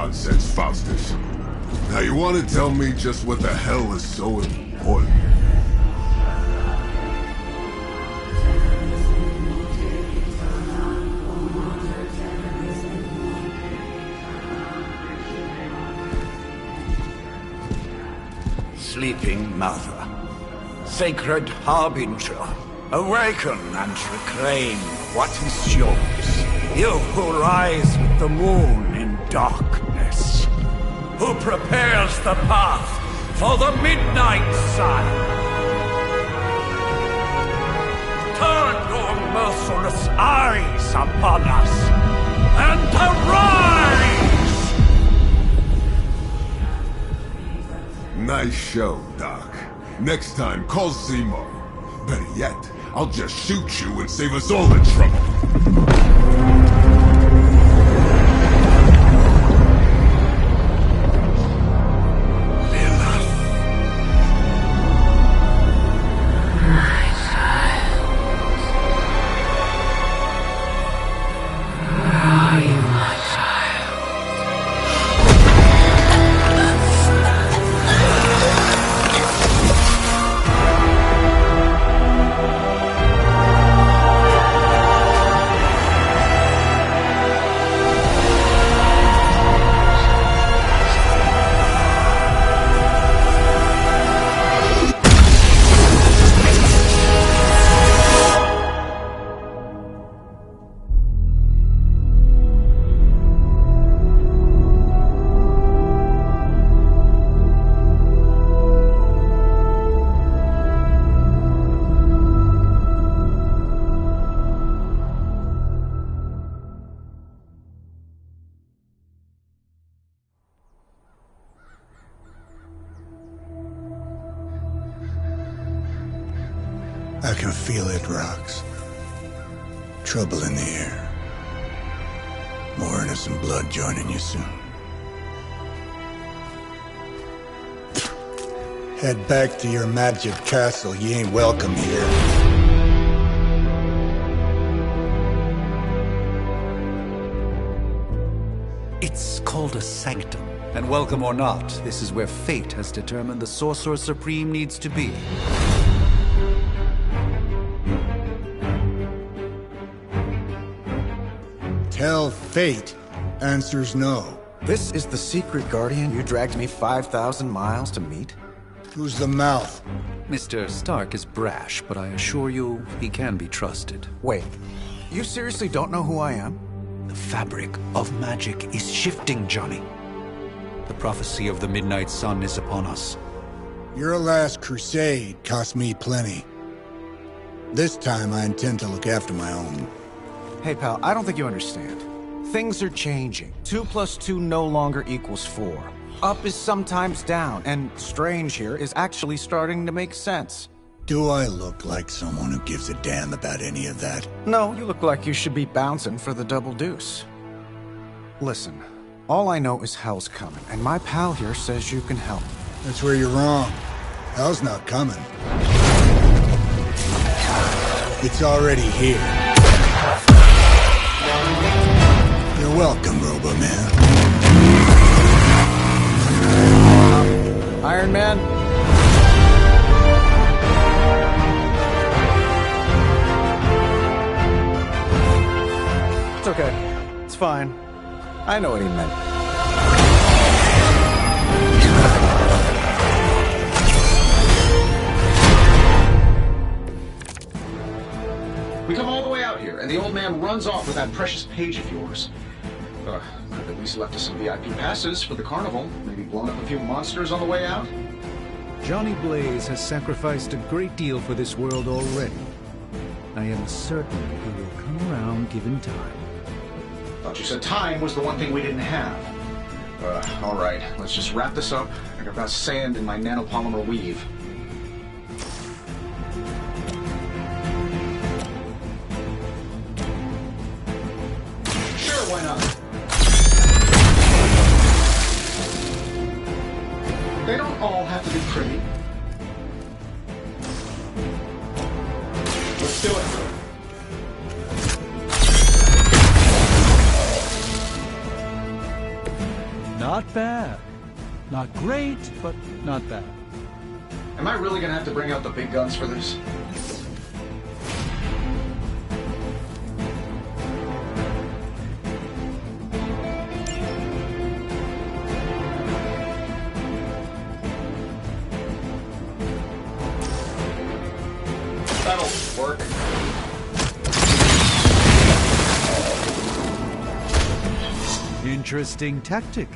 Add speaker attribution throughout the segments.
Speaker 1: nonsense, Faustus. Now you want to tell me just what the hell is so important?
Speaker 2: Sleeping Mother, Sacred Harbinger, awaken and reclaim what is yours. You who rise with the moon in darkness, who prepares the path for the midnight sun. Turn your merciless eyes upon us, and arise!
Speaker 1: Nice show, Doc. Next time, call Zemo. Better yet, I'll just shoot you and save us all the trouble.
Speaker 3: I can feel it, Rox. Trouble in the air. More innocent blood joining you soon. Head back to your magic castle. You ain't welcome here.
Speaker 4: It's called a sanctum. And welcome or not, this is where fate has determined the Sorcerer Supreme needs to be.
Speaker 3: Tell fate. Answers no.
Speaker 5: This is the secret guardian you dragged me 5,000 miles to meet?
Speaker 3: Who's the mouth?
Speaker 4: Mr. Stark is brash, but I assure you, he can be trusted.
Speaker 5: Wait, you seriously don't know who I am?
Speaker 4: The fabric of magic is shifting, Johnny. The prophecy of the Midnight Sun is upon us.
Speaker 3: Your last crusade cost me plenty. This time I intend to look after my own.
Speaker 5: Hey pal, I don't think you understand. Things are changing. 2 + 2 no longer equals 4. Up is sometimes down, and strange here is actually starting to make sense.
Speaker 3: Do I look like someone who gives a damn about any of that?
Speaker 5: No, you look like you should be bouncing for the double deuce. Listen, all I know is hell's coming, and my pal here says you can help.
Speaker 3: That's where you're wrong. Hell's not coming. It's already here. You're welcome, Robo-Man.
Speaker 5: Iron Man? It's okay. It's fine. I know what he meant.
Speaker 6: We come all the way out here, and the old man runs off with that precious page of yours. Could have at least left us some VIP passes for the carnival. Maybe blown up a few monsters on the way out.
Speaker 4: Johnny Blaze has sacrificed a great deal for this world already. I am certain he will come around given time.
Speaker 6: Thought you said time was the one thing we didn't have. All right, let's just wrap this up. I got sand in my nanopolymer weave. Sure, why not? They don't all have to be pretty. Let's do it.
Speaker 4: Not bad. Not great, but not bad.
Speaker 6: Am I really gonna have to bring out the big guns for this? That'll work.
Speaker 4: Interesting tactic.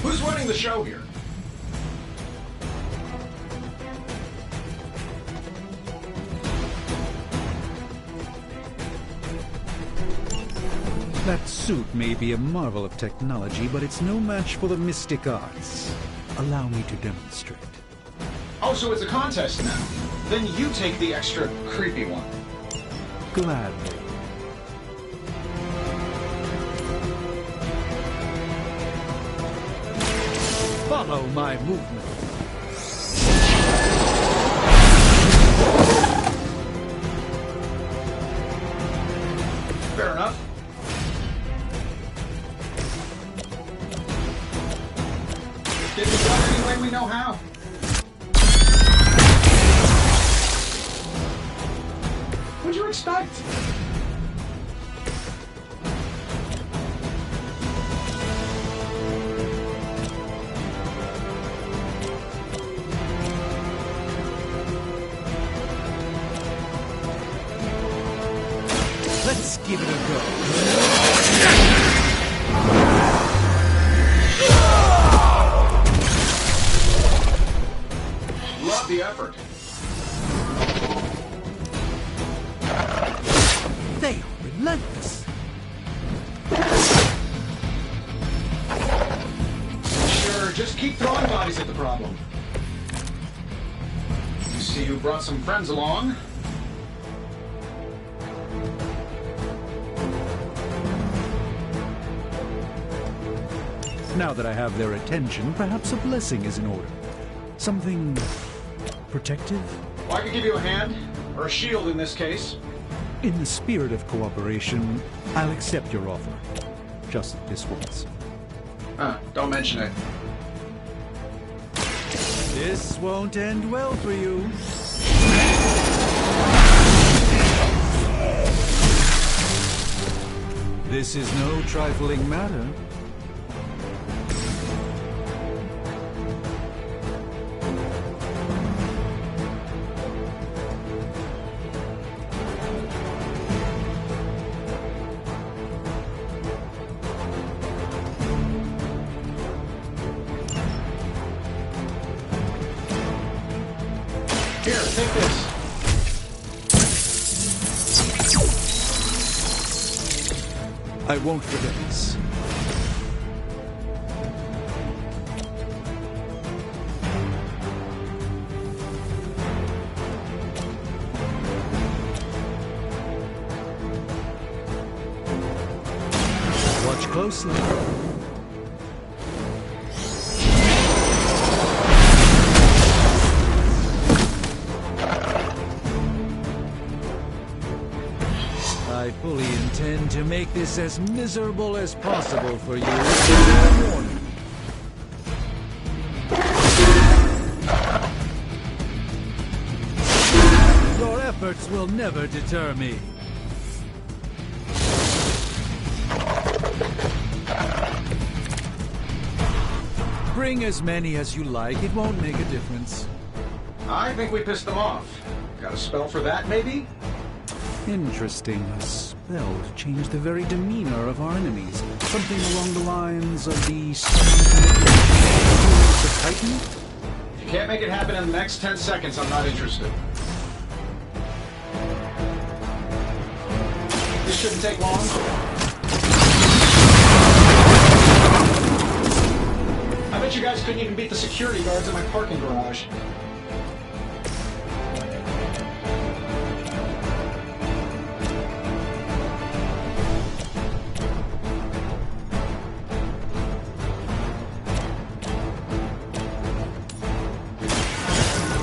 Speaker 6: Who's running the show here?
Speaker 4: That suit may be a marvel of technology, but it's no match for the mystic arts. Allow me to demonstrate.
Speaker 6: Oh, so it's a contest now. Then you take the extra creepy one.
Speaker 4: Gladly. Follow my movement.
Speaker 6: Fair enough. Get this done any way we know how. What'd you expect?
Speaker 4: Let's give it a go.
Speaker 6: Love the effort.
Speaker 4: They are relentless.
Speaker 6: Sure, just keep throwing bodies at the problem. See who brought some friends along.
Speaker 4: Now that I have their attention, perhaps a blessing is in order. Something protective?
Speaker 6: Well, I could give you a hand, or a shield in this case.
Speaker 4: In the spirit of cooperation, I'll accept your offer. Just this once.
Speaker 6: Don't mention it.
Speaker 4: This won't end well for you. This is no trifling matter.
Speaker 6: Here, take this.
Speaker 4: I won't forget this. Watch closely. I fully intend to make this as miserable as possible for you. Fair warning. Your efforts will never deter me. Bring as many as you like. It won't make a difference.
Speaker 6: I think we pissed them off. Got a spell for that, maybe?
Speaker 4: Interesting. A spell to change the very demeanor of our enemies. Something along the lines of the Titan?
Speaker 6: If you can't make it happen in the next 10 seconds, I'm not interested. This shouldn't take long. I bet you guys couldn't even beat the security guards in my parking garage.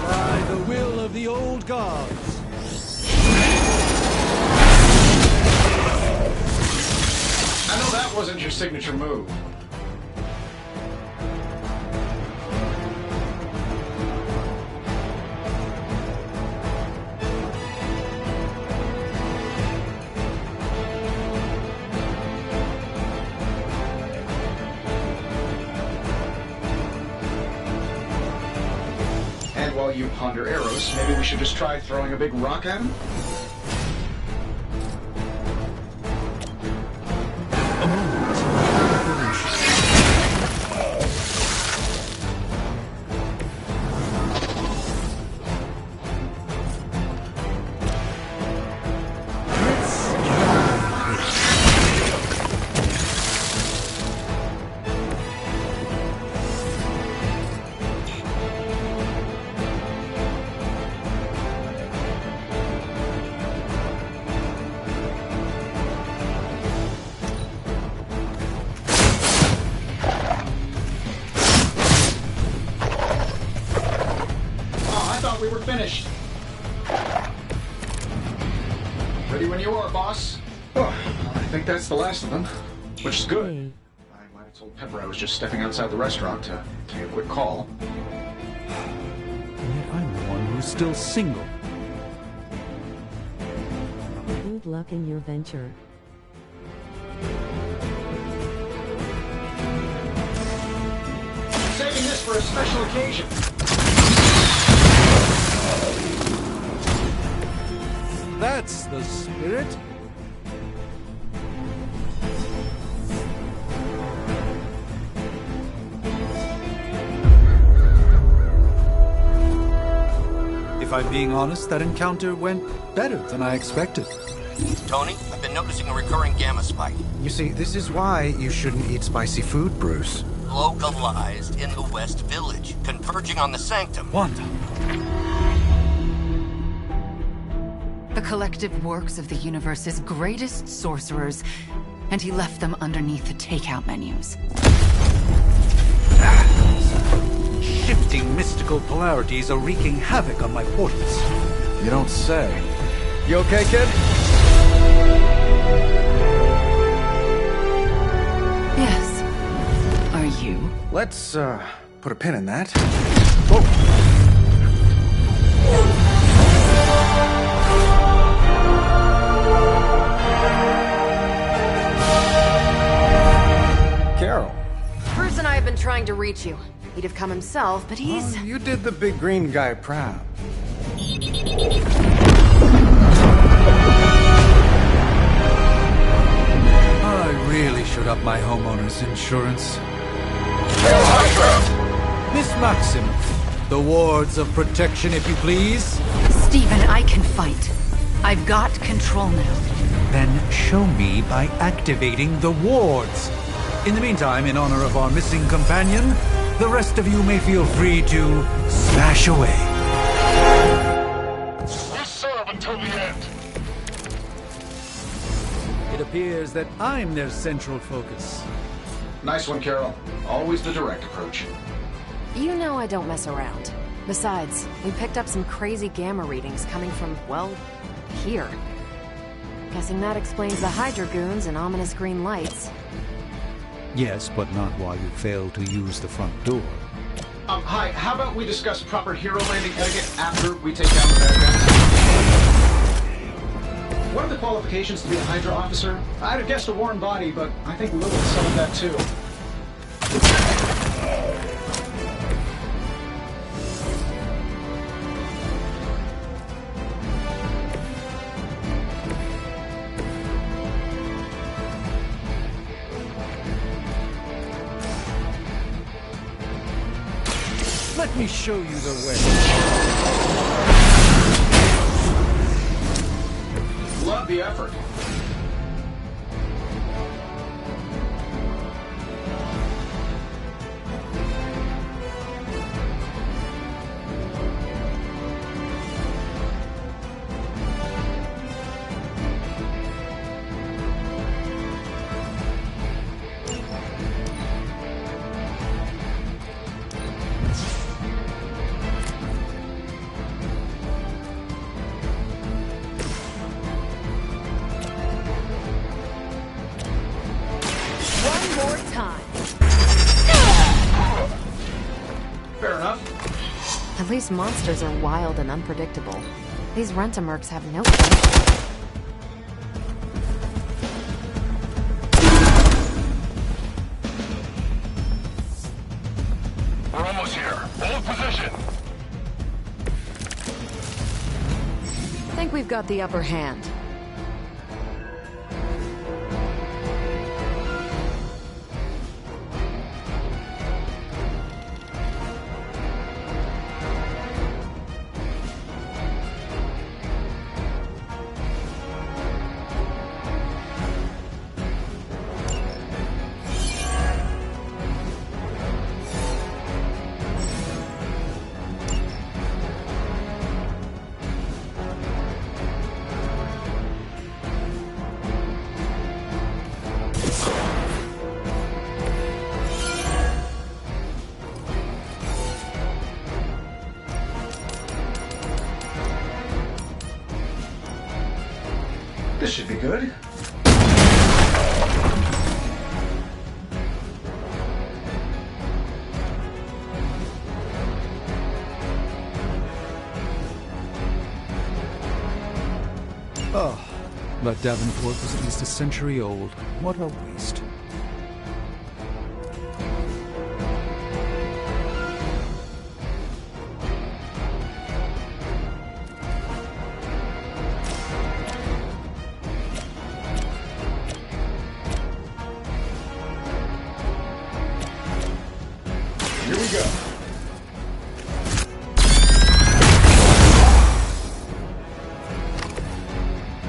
Speaker 4: By the will
Speaker 6: wasn't your signature move. And while you ponder arrows, maybe we should just try throwing a big rock at him? We were finished. Ready when you are, boss. Oh, I think that's the last of them, which is good. I might have told Pepper I was just stepping outside the restaurant to take a quick call.
Speaker 4: And yet I'm the one who's still single.
Speaker 7: Good luck in your venture.
Speaker 6: Saving this for a special occasion.
Speaker 4: That's the spirit. If I'm being honest, that encounter went better than I expected.
Speaker 8: Tony, I've been noticing a recurring gamma spike.
Speaker 5: You see, this is why you shouldn't eat spicy food, Bruce.
Speaker 8: Localized in the West Village, converging on the Sanctum.
Speaker 4: Wanda.
Speaker 9: The collective works of the universe's greatest sorcerers, and he left them underneath the takeout menus.
Speaker 4: Shifting mystical polarities are wreaking havoc on my portals.
Speaker 5: You don't say. You okay, kid?
Speaker 9: Yes. Are you?
Speaker 5: Let's, put a pin in that. Carol.
Speaker 10: Bruce and I have been trying to reach you. He'd have come himself, but he's...
Speaker 5: You did the big green guy proud.
Speaker 4: I really should up my homeowner's insurance. Miss Maximoff, the wards of protection, if you please.
Speaker 9: Stephen, I can fight. I've got control now.
Speaker 4: Then show me by activating the wards. In the meantime, in honor of our missing companion, the rest of you may feel free to smash away.
Speaker 1: We serve until the end.
Speaker 4: It appears that I'm their central focus.
Speaker 6: Nice one, Carol. Always the direct approach.
Speaker 10: You know I don't mess around. Besides, we picked up some crazy gamma readings coming from, well, here. Guessing that explains the Hydra goons and ominous green lights.
Speaker 4: Yes, but not while you fail to use the front door.
Speaker 6: Hi, how about we discuss proper hero landing etiquette after we take down the bad guy? What are the qualifications to be a Hydra officer? I'd have guessed a warm body, but I think Lilith some of that too.
Speaker 4: Let me show you the way.
Speaker 6: Love the effort.
Speaker 10: least monsters are wild and unpredictable. These Rent-A-Mercs have no place.
Speaker 11: We're almost here. Hold position.
Speaker 10: I think we've got the upper hand.
Speaker 6: This should be good.
Speaker 4: Oh, that Davenport was at least a century old. What a waste.
Speaker 6: Here we go.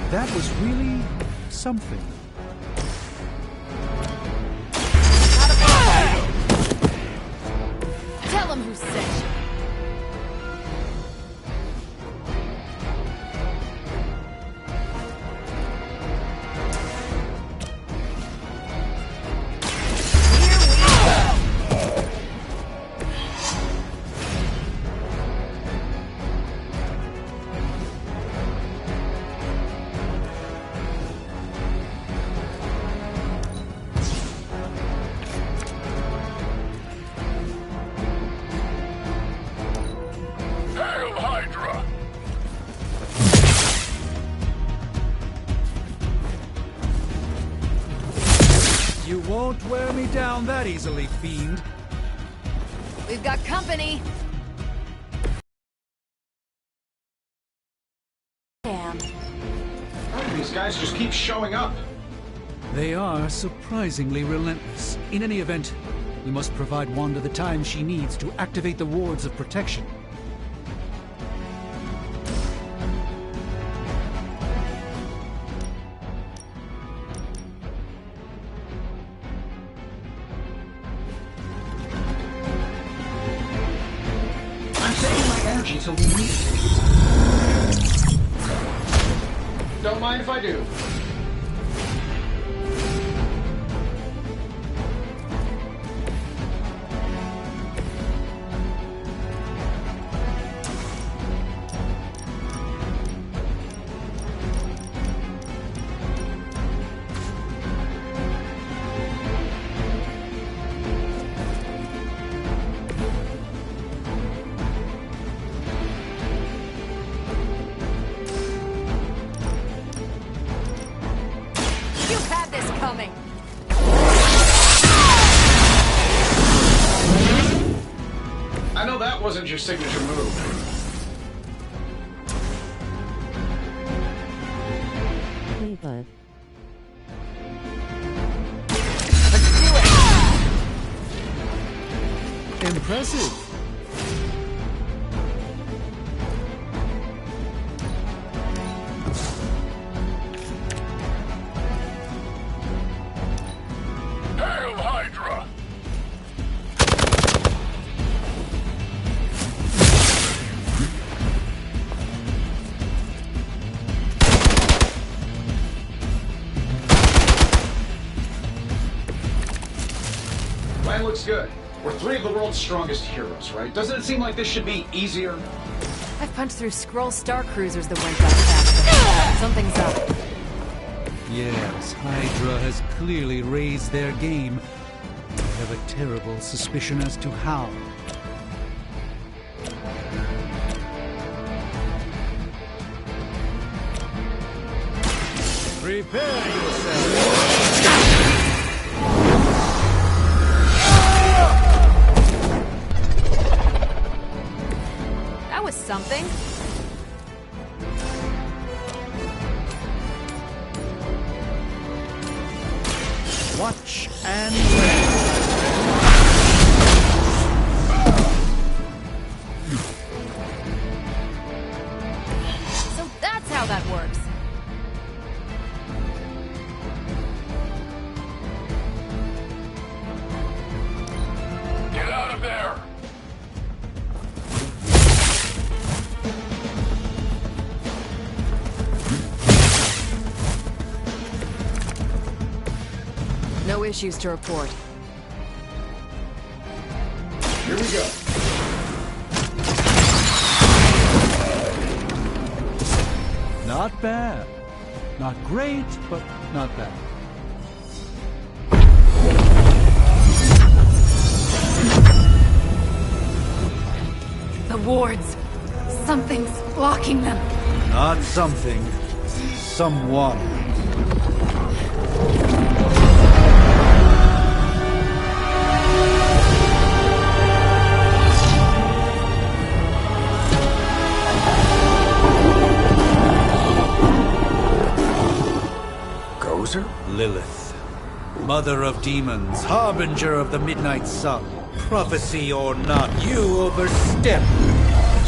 Speaker 4: That was really something.
Speaker 10: Tell him who sent you.
Speaker 11: Hail Hydra!
Speaker 4: You won't wear me down that easily, fiend.
Speaker 10: We've got company. Damn.
Speaker 6: These guys just keep showing up.
Speaker 4: They are surprisingly relentless. In any event, we must provide Wanda the time she needs to activate the wards of protection.
Speaker 6: I'm saving my energy till we meet. Don't mind if I do.
Speaker 10: You've had this coming.
Speaker 6: I know that wasn't your signature move.
Speaker 7: Hey, bud.
Speaker 4: Impressive.
Speaker 11: Hail Hydra!
Speaker 6: Plan looks good. We're three of the world's strongest heroes, right? Doesn't it seem like this should be easier?
Speaker 10: I've punched through Skrull Star Cruisers that went that fast. Something's up.
Speaker 4: Yes, Hydra has clearly raised their game. I have a terrible suspicion as to how. Prepare yourself.
Speaker 10: That was something.
Speaker 4: Watch and learn.
Speaker 10: So that's how that works.
Speaker 11: Get out of there!
Speaker 10: No issues to report.
Speaker 6: Here we go.
Speaker 4: Not bad. Not great, but not bad.
Speaker 9: The wards. Something's blocking them.
Speaker 4: Not something. Someone.
Speaker 5: Gozer?
Speaker 4: Lilith. Mother of demons, harbinger of the midnight sun. Prophecy or not, you overstep.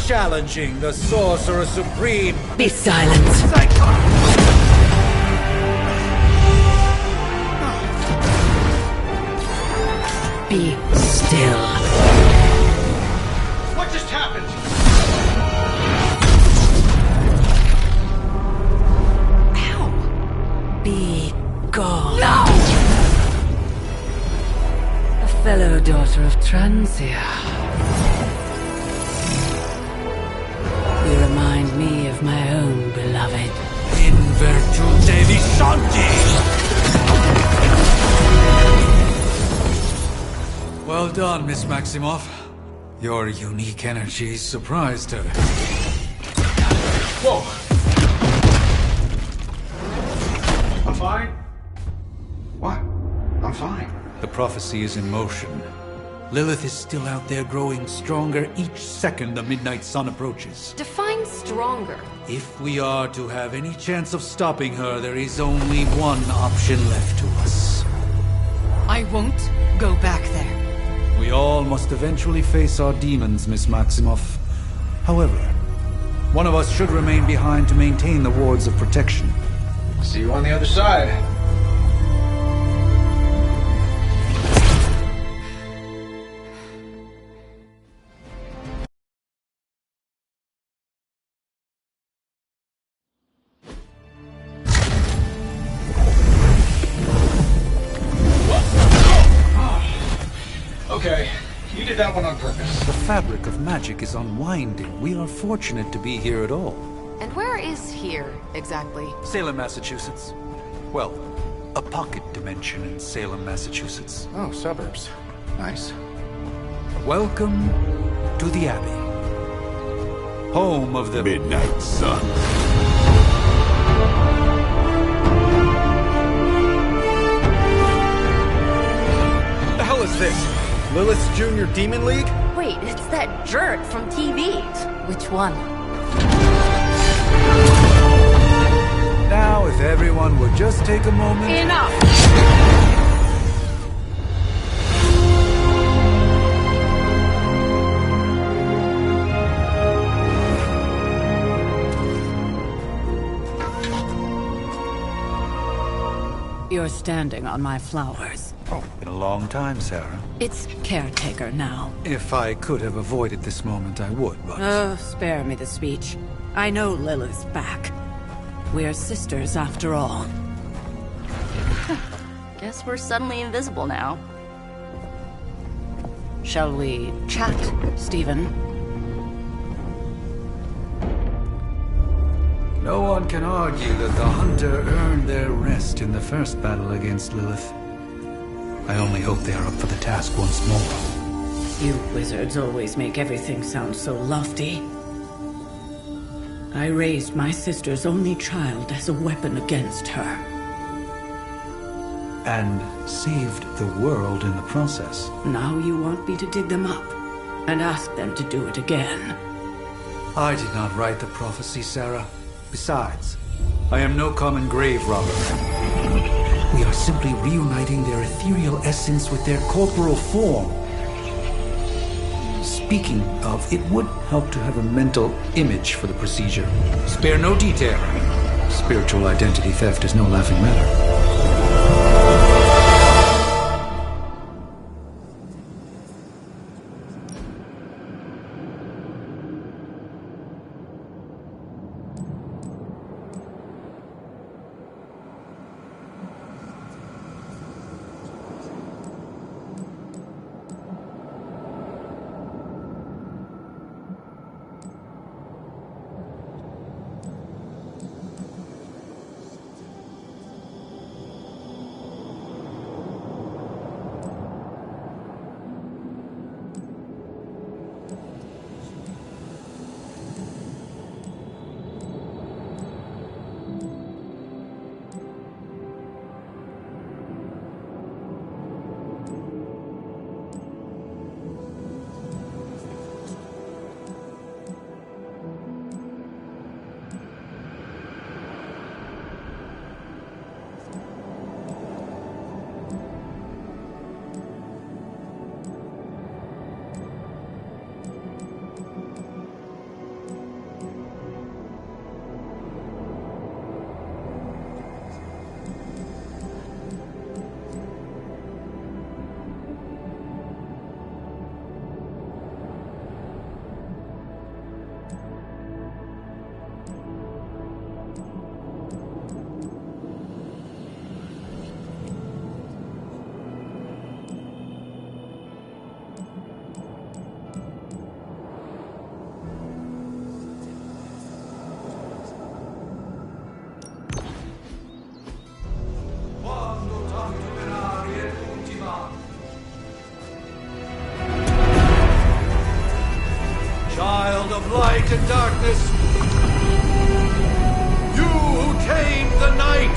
Speaker 4: Challenging the Sorcerer Supreme.
Speaker 9: Be silent. Be still.
Speaker 6: What just happened?
Speaker 9: Be gone. No! A fellow daughter of Transia. You remind me of my own beloved.
Speaker 4: In virtute vishanti! Well done, Miss Maximoff. Your unique energy surprised her.
Speaker 6: Whoa! I'm fine. What? I'm fine.
Speaker 4: The prophecy is in motion. Lilith is still out there growing stronger each second the midnight sun approaches.
Speaker 10: Define stronger.
Speaker 4: If we are to have any chance of stopping her, there is only one option left to us.
Speaker 9: I won't go back there.
Speaker 4: We all must eventually face our demons, Miss Maximoff. However, one of us should remain behind to maintain the wards of protection.
Speaker 6: See you on the other side. Okay, you did that one on purpose.
Speaker 4: The fabric of magic is unwinding. We are fortunate to be here at all.
Speaker 10: And where is here, exactly?
Speaker 4: Salem, Massachusetts. Well, a pocket dimension in Salem, Massachusetts.
Speaker 5: Oh, suburbs. Nice.
Speaker 4: Welcome to the Abbey. Home of the
Speaker 1: Midnight Sun.
Speaker 5: The hell is this? Lilith's Junior Demon League?
Speaker 10: Wait, it's that jerk from TV.
Speaker 9: Which one?
Speaker 4: Now, if everyone would just take a moment...
Speaker 9: Enough! You're standing on my flowers.
Speaker 4: Oh, been a long time, Sarah.
Speaker 9: It's caretaker now.
Speaker 4: If I could have avoided this moment, I would, but...
Speaker 9: Oh, spare me the speech. I know Lilith's back. We're sisters after all.
Speaker 12: Guess we're suddenly invisible now.
Speaker 9: Shall we chat, Stephen?
Speaker 4: No one can argue that the Hunter earned their rest in the first battle against Lilith. I only hope they are up for the task once more.
Speaker 9: You wizards always make everything sound so lofty.
Speaker 13: I raised my sister's only child as a weapon against her.
Speaker 4: And saved the world in the process.
Speaker 13: Now you want me to dig them up and ask them to do it again.
Speaker 4: I did not write the prophecy, Sarah. Besides, I am no common grave robber. We are simply reuniting their ethereal essence with their corporal form. Speaking of, it would help to have a mental image for the procedure. Spare no detail. Spiritual identity theft is no laughing matter. Child of light and darkness, you who tame the night,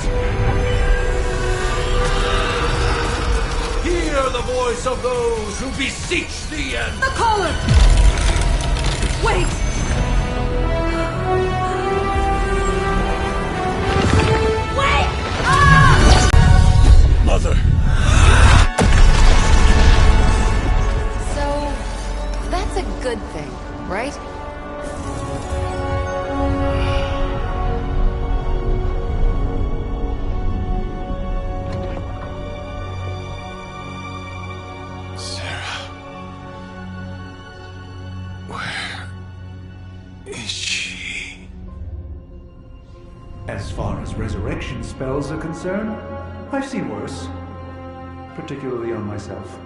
Speaker 4: hear the voice of those who beseech the end.
Speaker 9: The caller! Wait! Wait! Ah!
Speaker 3: Mother!
Speaker 10: So, that's a good thing, right?
Speaker 3: Sarah. Where is she?
Speaker 4: As far as resurrection spells are concerned, I've seen worse. Particularly on myself.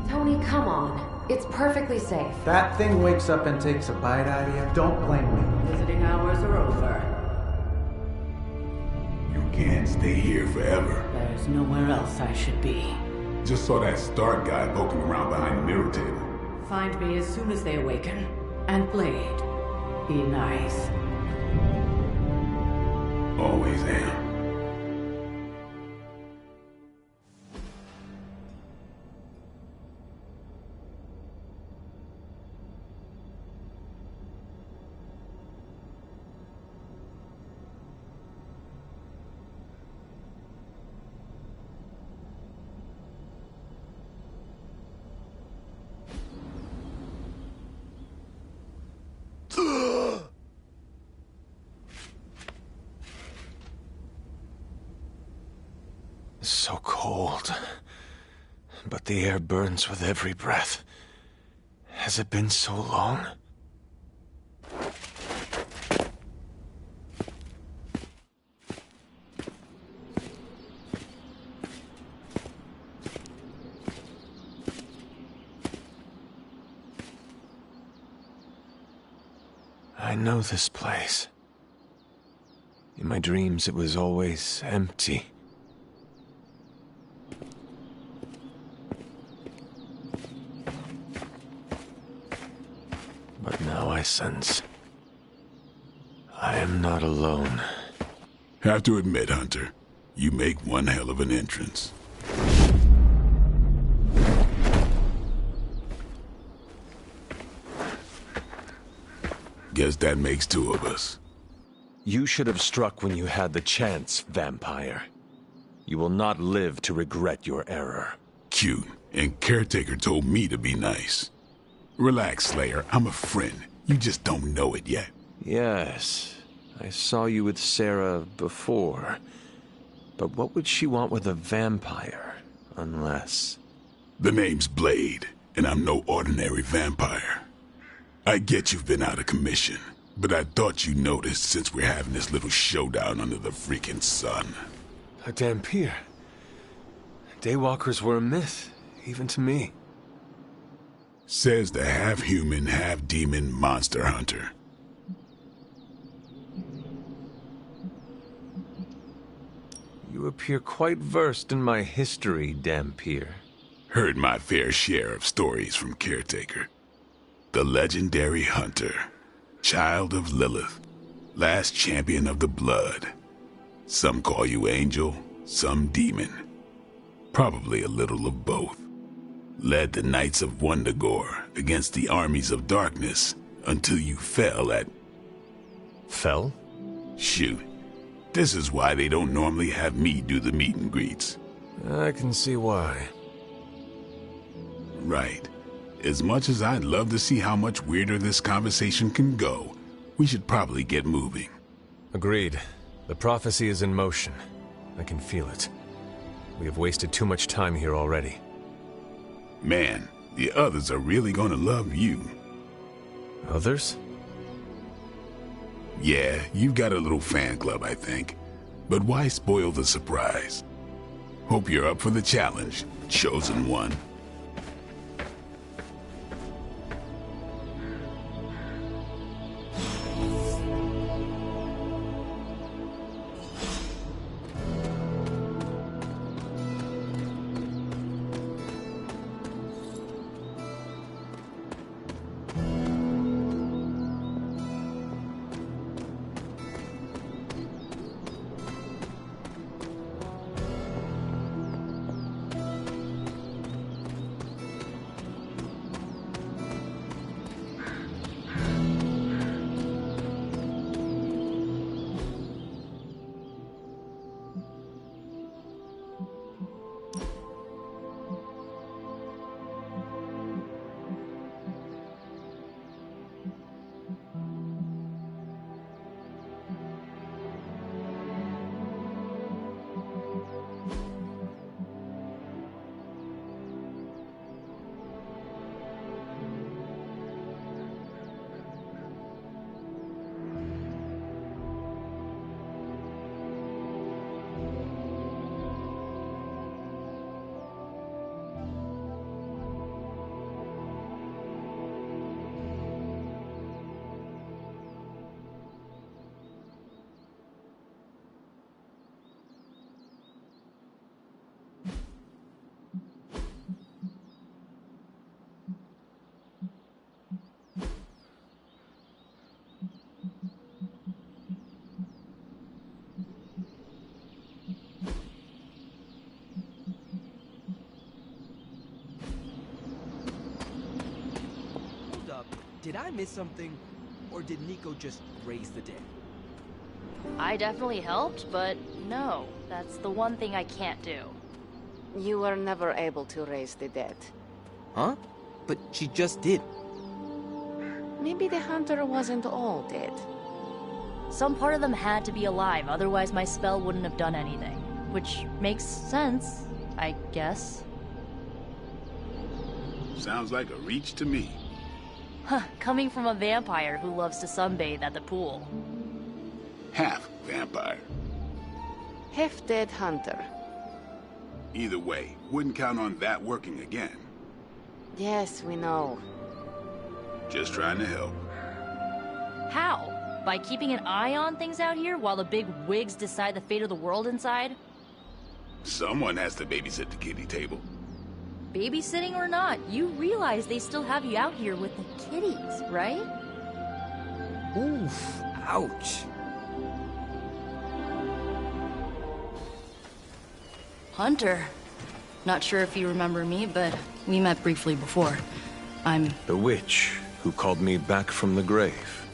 Speaker 10: Tony, come on. It's perfectly safe.
Speaker 5: That thing wakes up and takes a bite out of you. Don't blame me.
Speaker 13: Visiting hours are over.
Speaker 1: You can't stay here forever.
Speaker 13: There's nowhere else I should be.
Speaker 1: Just saw that Stark guy poking around behind the mirror table.
Speaker 13: Find me as soon as they awaken. And Blade, be nice.
Speaker 1: Always am.
Speaker 3: It's so cold. But the air burns with every breath. Has it been so long? I know this place. In my dreams, it was always empty. But now I sense
Speaker 14: I am not alone.
Speaker 1: Have to admit, Hunter, you make one hell of an entrance. Guess that makes two of us.
Speaker 14: You should have struck when you had the chance, vampire. You will not live to regret your error.
Speaker 1: Cute, and Caretaker told me to be nice. Relax, Slayer, I'm a friend. You just don't know it yet.
Speaker 14: Yes, I saw you with Sarah before. But what would she want with a vampire, unless...
Speaker 1: The name's Blade, and I'm no ordinary vampire. I get you've been out of commission, but I thought you noticed since we're having this little showdown under the freaking sun.
Speaker 14: Dhampir. Daywalkers were a myth, even to me.
Speaker 1: Says the half-human, half-demon monster hunter.
Speaker 14: You appear quite versed in my history, Dhampir.
Speaker 1: Heard my fair share of stories from Caretaker. The legendary hunter, child of Lilith, last champion of the blood. Some call you angel, some demon. Probably a little of both. Led the Knights of Wundagore against the armies of darkness until you fell at...
Speaker 14: Fell?
Speaker 1: Shoot. This is why they don't normally have me do the meet and greets.
Speaker 14: I can see why.
Speaker 1: Right. As much as I'd love to see how much weirder this conversation can go, we should probably get moving.
Speaker 14: Agreed. The prophecy is in motion. I can feel it. We have wasted too much time here already.
Speaker 1: Man, the others are really gonna love you.
Speaker 14: Others?
Speaker 1: Yeah, you've got a little fan club, I think. But why spoil the surprise? Hope you're up for the challenge, chosen one.
Speaker 15: Did I miss something? Or did Nico just raise the dead?
Speaker 12: I definitely helped, but no. That's the one thing I can't do.
Speaker 16: You were never able to raise the dead.
Speaker 15: Huh? But she just did.
Speaker 16: Maybe the hunter wasn't all dead.
Speaker 12: Some part of them had to be alive, otherwise my spell wouldn't have done anything. Which makes sense, I guess.
Speaker 1: Sounds like a reach to me.
Speaker 12: Huh, coming from a vampire who loves to sunbathe at the pool.
Speaker 1: Half vampire.
Speaker 16: Half-dead hunter.
Speaker 1: Either way, wouldn't count on that working again.
Speaker 16: Yes, we know.
Speaker 1: Just trying to help.
Speaker 12: How? By keeping an eye on things out here while the big wigs decide the fate of the world inside?
Speaker 1: Someone has to babysit the kiddie table.
Speaker 12: Babysitting or not, you realize they still have you out here with the kiddies, right?
Speaker 15: Oof, ouch.
Speaker 12: Hunter. Not sure if you remember me, but we met briefly before. I'm...
Speaker 14: The witch who called me back from the grave.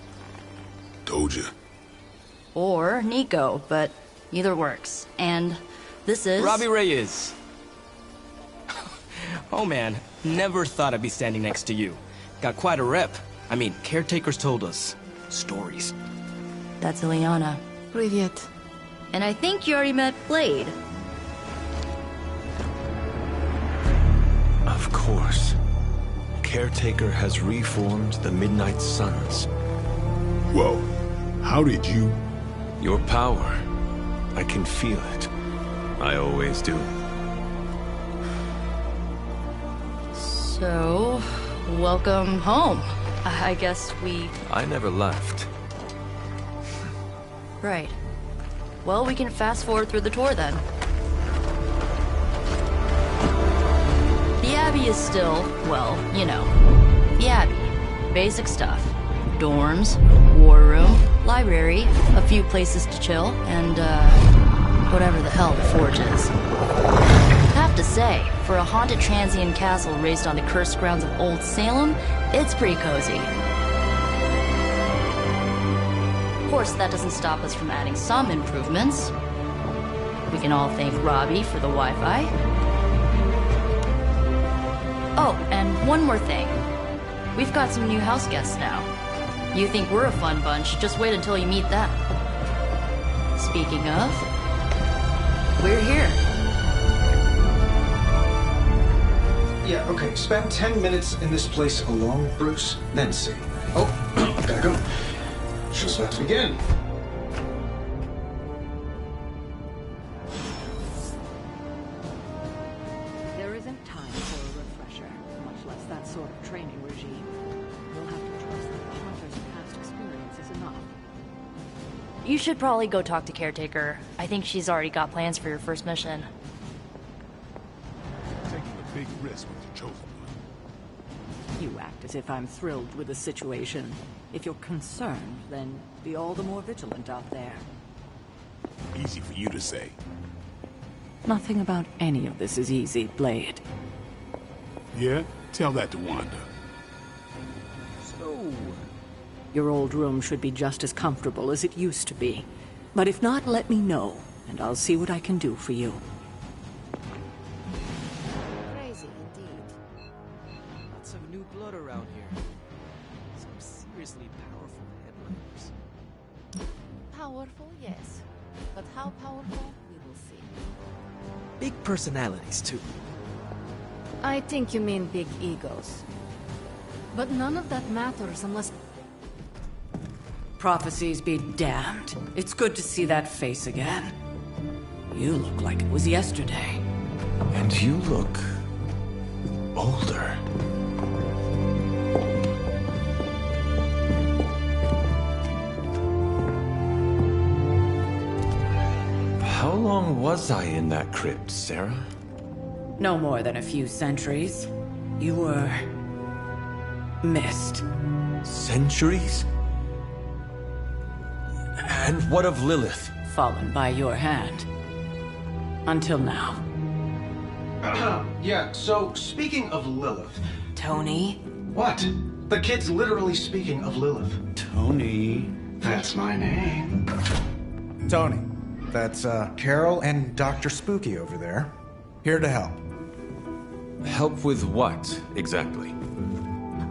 Speaker 1: Told you.
Speaker 12: Or Nico, but either works. And this is...
Speaker 15: Robbie Reyes. Oh man, never thought I'd be standing next to you. Got quite a rep. I mean, caretakers told us stories.
Speaker 12: That's Ileana.
Speaker 16: Привет.
Speaker 12: And I think you already met Blade.
Speaker 14: Of course. Caretaker has reformed the Midnight Suns.
Speaker 1: Whoa. How did you...
Speaker 14: Your power. I can feel it. I always do.
Speaker 12: So, welcome home. I guess we...
Speaker 14: I never left.
Speaker 12: Right. Well, we can fast forward through the tour then. The Abbey is still, well, you know, the Abbey. Basic stuff. Dorms, war room, library, a few places to chill, and, whatever the hell the Forge is. Have to say, for a haunted transient castle raised on the cursed grounds of Old Salem, it's pretty cozy. Of course, that doesn't stop us from adding some improvements. We can all thank Robbie for the Wi-Fi. Oh, and one more thing. We've got some new house guests now. You think we're a fun bunch, just wait until you meet them. Speaking of, we're here.
Speaker 6: Yeah, okay. Spend 10 minutes in this place alone, Bruce, then see. Oh, gotta go. Show's about to begin.
Speaker 13: There isn't time for a refresher, much less that sort of training regime. You'll have to trust that the Hunter's past experience is enough.
Speaker 12: You should probably go talk to Caretaker. I think she's already got plans for your first mission.
Speaker 1: Taking a big risk with the chosen one.
Speaker 13: You act as if I'm thrilled with the situation. If you're concerned, then be all the more vigilant out there.
Speaker 1: Easy for you to say.
Speaker 13: Nothing about any of this is easy, Blade.
Speaker 1: Yeah? Tell that to Wanda.
Speaker 13: So, your old room should be just as comfortable as it used to be. But if not, let me know, and I'll see what I can do for you.
Speaker 16: Crazy indeed.
Speaker 15: Lots of new blood around here. Some seriously powerful headliners.
Speaker 16: Powerful, yes. But how powerful, we will see.
Speaker 15: Big personalities, too.
Speaker 16: I think you mean big egos. But none of that matters unless...
Speaker 13: Prophecies be damned. It's good to see that face again. You look like it was yesterday.
Speaker 14: And you look... older. How long was I in that crypt, Sarah?
Speaker 13: No more than a few centuries. You were... missed.
Speaker 14: Centuries? And what of Lilith?
Speaker 13: Fallen by your hand. Until now.
Speaker 6: Yeah, so speaking of Lilith...
Speaker 13: Tony?
Speaker 6: What? The kid's literally speaking of Lilith.
Speaker 5: Tony.
Speaker 6: That's my name.
Speaker 5: Tony. That's, Carol and Dr. Spooky over there. Here to help.
Speaker 14: Help with what, exactly?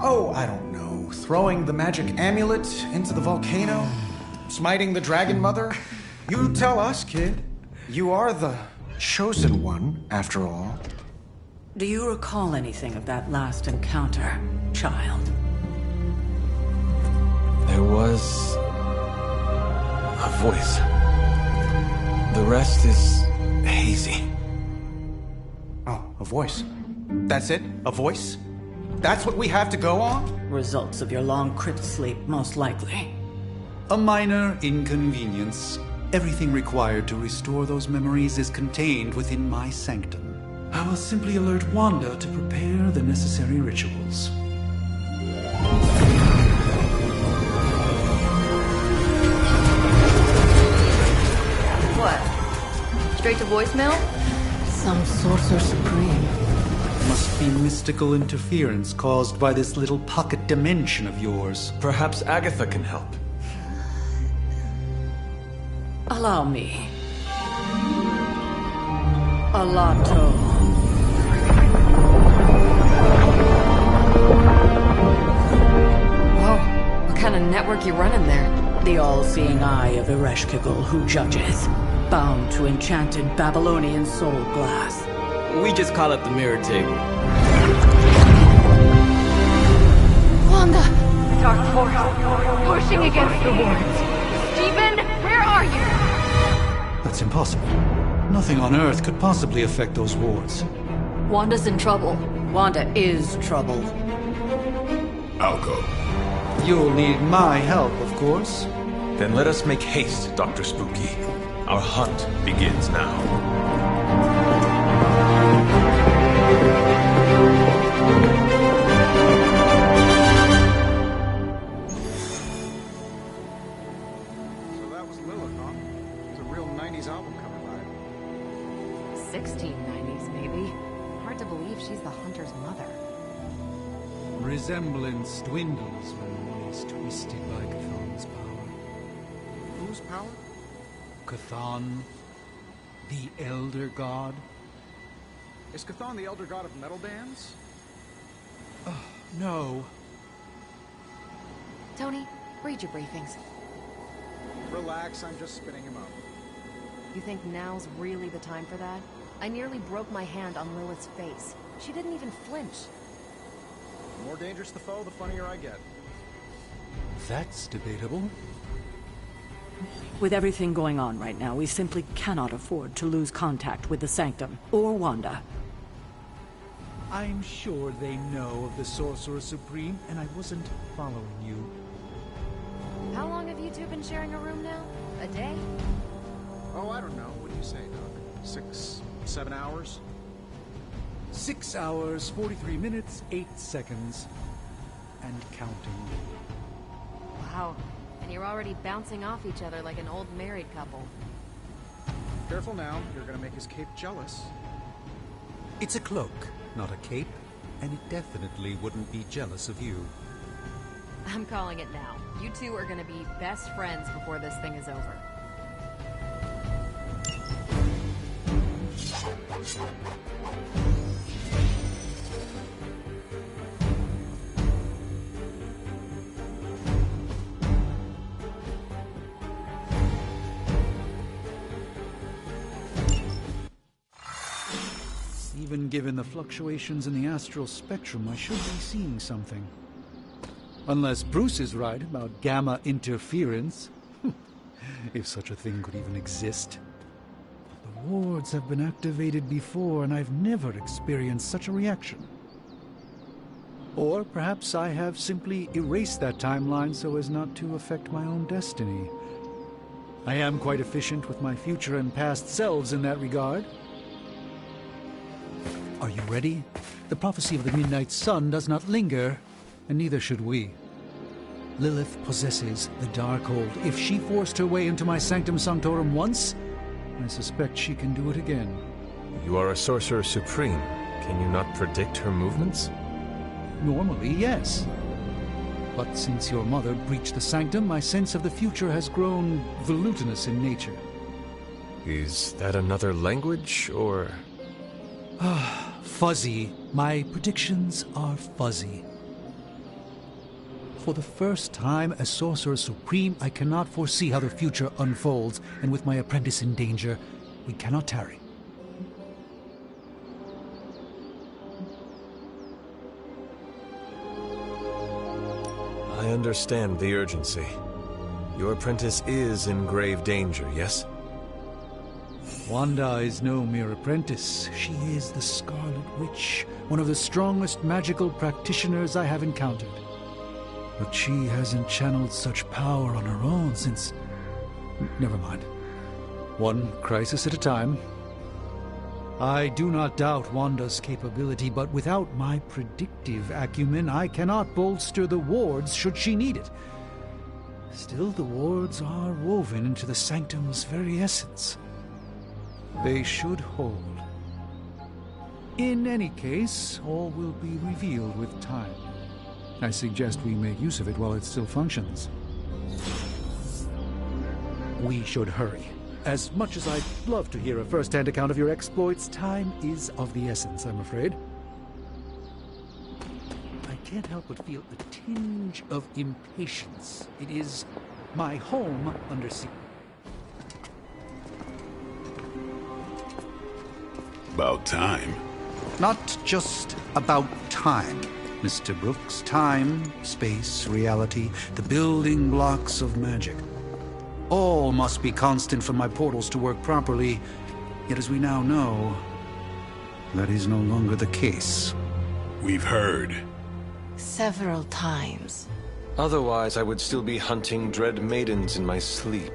Speaker 5: Oh, I don't know. Throwing the magic amulet into the volcano? Smiting the Dragon Mother? You tell us, kid. You are the chosen one, after all.
Speaker 13: Do you recall anything of that last encounter, child?
Speaker 14: There was... a voice. The rest is hazy.
Speaker 5: Oh, a voice. That's it? A voice? That's what we have to go on?
Speaker 13: Results of your long crypt sleep, most likely.
Speaker 4: A minor inconvenience. Everything required to restore those memories is contained within my sanctum. I will simply alert Wanda to prepare the necessary rituals.
Speaker 12: What? Straight to voicemail?
Speaker 16: Some Sorcerer Supreme.
Speaker 4: Must be mystical interference caused by this little pocket dimension of yours.
Speaker 14: Perhaps Agatha can help.
Speaker 13: Allow me. Alato.
Speaker 10: Whoa, what kind of network you running there?
Speaker 13: The all-seeing eye of Ereshkigal who judges, bound to enchanted Babylonian soul glass.
Speaker 15: We just call it the mirror table.
Speaker 16: Wanda! Dark force, pushing against the wards. Stephen, where are you?
Speaker 4: That's impossible. Nothing on Earth could possibly affect those wards.
Speaker 12: Wanda's in trouble.
Speaker 13: Wanda is trouble.
Speaker 1: I'll go.
Speaker 4: You'll need my help, of course.
Speaker 14: Then let us make haste, Dr. Spooky. Our hunt begins now.
Speaker 5: So that was Lilith, huh? It's a real 90s album cover vibe.
Speaker 10: 1690s, maybe. Hard to believe she's the Hunter's mother.
Speaker 4: Resemblance dwindles when one is twisted by Chthon's power.
Speaker 5: Whose power?
Speaker 4: Chthon, the Elder God.
Speaker 5: Is Chthon the elder god of metal bands?
Speaker 4: No.
Speaker 10: Tony, read your briefings.
Speaker 5: Relax, I'm just spinning him up.
Speaker 10: You think now's really the time for that? I nearly broke my hand on Lilith's face. She didn't even flinch.
Speaker 5: The more dangerous the foe, the funnier I get.
Speaker 4: That's debatable.
Speaker 13: With everything going on right now, we simply cannot afford to lose contact with the Sanctum, or Wanda.
Speaker 4: I'm sure they know of the Sorcerer Supreme, and I wasn't following you.
Speaker 10: How long have you two been sharing a room now? A day?
Speaker 5: Oh, I don't know. What do you say, Doc? 6, 7 hours?
Speaker 4: 6 hours, 43 minutes, 8 seconds. And counting.
Speaker 10: Wow. And you're already bouncing off each other like an old married couple.
Speaker 5: Careful now. You're gonna make his cape jealous.
Speaker 4: It's a cloak, not a cape, and it definitely wouldn't be jealous of you.
Speaker 10: I'm calling it now. You two are gonna be best friends before this thing is over.
Speaker 4: Even given the fluctuations in the astral spectrum, I should be seeing something. Unless Bruce is right about gamma interference. If such a thing could even exist. The wards have been activated before, and I've never experienced such a reaction. Or perhaps I have simply erased that timeline so as not to affect my own destiny. I am quite efficient with my future and past selves in that regard. Are you ready? The prophecy of the Midnight Sun does not linger, and neither should we. Lilith possesses the Darkhold. If she forced her way into my Sanctum Sanctorum once, I suspect she can do it again.
Speaker 14: You are a Sorcerer Supreme. Can you not predict her movements?
Speaker 4: Normally, yes. But since your mother breached the Sanctum, my sense of the future has grown volutinous in nature.
Speaker 14: Is that another language, or...?
Speaker 4: Fuzzy. My predictions are fuzzy. For the first time as Sorcerer Supreme, I cannot foresee how the future unfolds, and with my apprentice in danger, we cannot tarry.
Speaker 14: I understand the urgency. Your apprentice is in grave danger, yes?
Speaker 4: Wanda is no mere apprentice. She is the Scarlet Witch, one of the strongest magical practitioners I have encountered. But she hasn't channeled such power on her own since... Never mind. One crisis at a time. I do not doubt Wanda's capability, but without my predictive acumen, I cannot bolster the wards should she need it. Still, the wards are woven into the Sanctum's very essence. They should hold. In any case, all will be revealed with time. I suggest we make use of it while it still functions. We should hurry. As much as I'd love to hear a first-hand account of your exploits, time is of the essence, I'm afraid. I can't help but feel a tinge of impatience. It is my home under siege.
Speaker 1: About time.
Speaker 4: Not just about time, Mr. Brooks. Time, space, reality, the building blocks of magic. All must be constant for my portals to work properly. Yet as we now know, that is no longer the case.
Speaker 1: We've heard.
Speaker 10: Several times.
Speaker 14: Otherwise, I would still be hunting dread maidens in my sleep.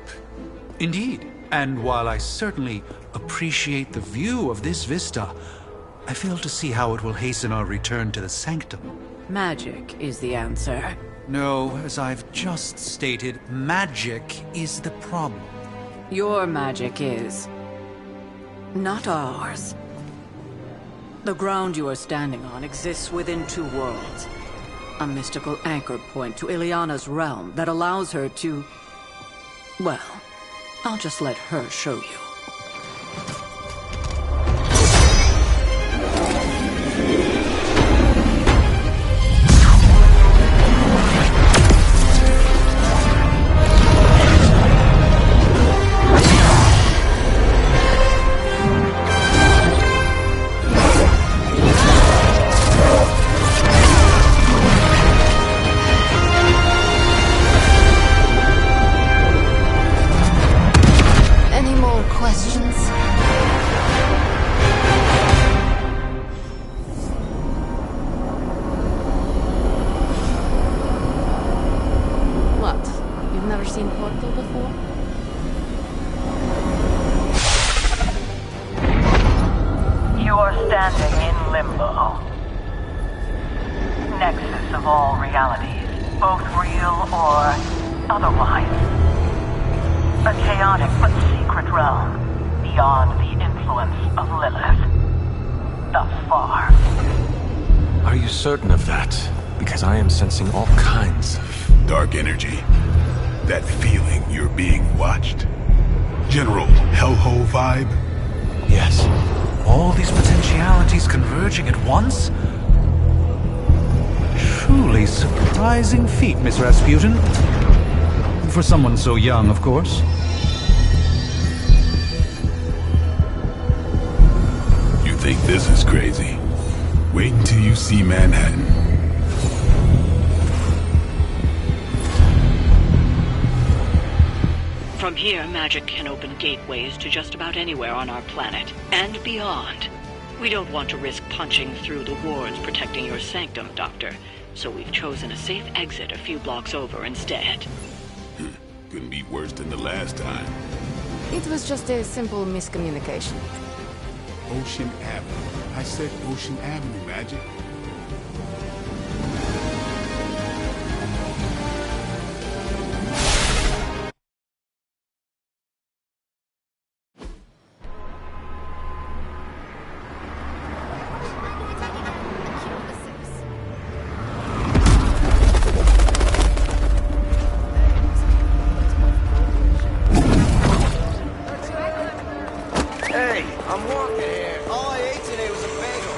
Speaker 4: Indeed. And while I certainly appreciate the view of this vista, I fail to see how it will hasten our return to the sanctum.
Speaker 13: Magic is the answer.
Speaker 4: No, as I've just stated, magic is the problem.
Speaker 13: Your magic is not ours. The ground you are standing on exists within two worlds. A mystical anchor point to Ileana's realm that allows her to... Well, I'll just let her show you.
Speaker 14: Certain of that, because I am sensing all kinds of
Speaker 1: dark energy. That feeling you're being watched. General hellhole vibe?
Speaker 14: Yes.
Speaker 4: All these potentialities converging at once? Truly surprising feat, Miss Rasputin. For someone so young, of course.
Speaker 1: You think this is crazy? Wait until you see Manhattan.
Speaker 17: From here, magic can open gateways to just about anywhere on our planet, and beyond. We don't want to risk punching through the wards protecting your sanctum, Doctor, so we've chosen a safe exit a few blocks over instead.
Speaker 1: Couldn't be worse than the last time.
Speaker 10: It was just a simple miscommunication.
Speaker 1: Ocean Avenue. I said Ocean Avenue, Magic.
Speaker 18: Hey, I'm walking here. All I ate today was a bagel.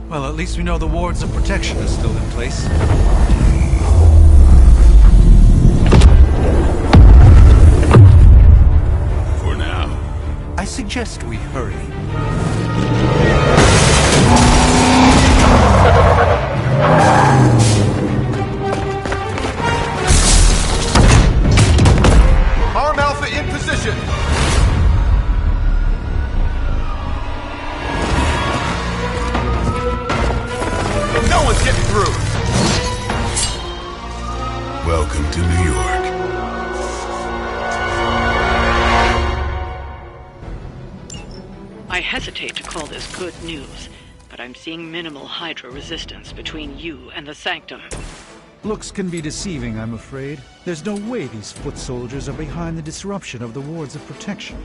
Speaker 4: Well, at least we know the wards of protection are still in place.
Speaker 1: For now.
Speaker 4: I suggest we hurry.
Speaker 18: Arm Alpha in position. No one's getting through.
Speaker 1: Welcome to New York.
Speaker 17: I hesitate to call this good news, but I'm seeing minimal Hydra resistance between you and the Sanctum.
Speaker 4: Looks can be deceiving, I'm afraid. There's no way these foot soldiers are behind the disruption of the wards of protection.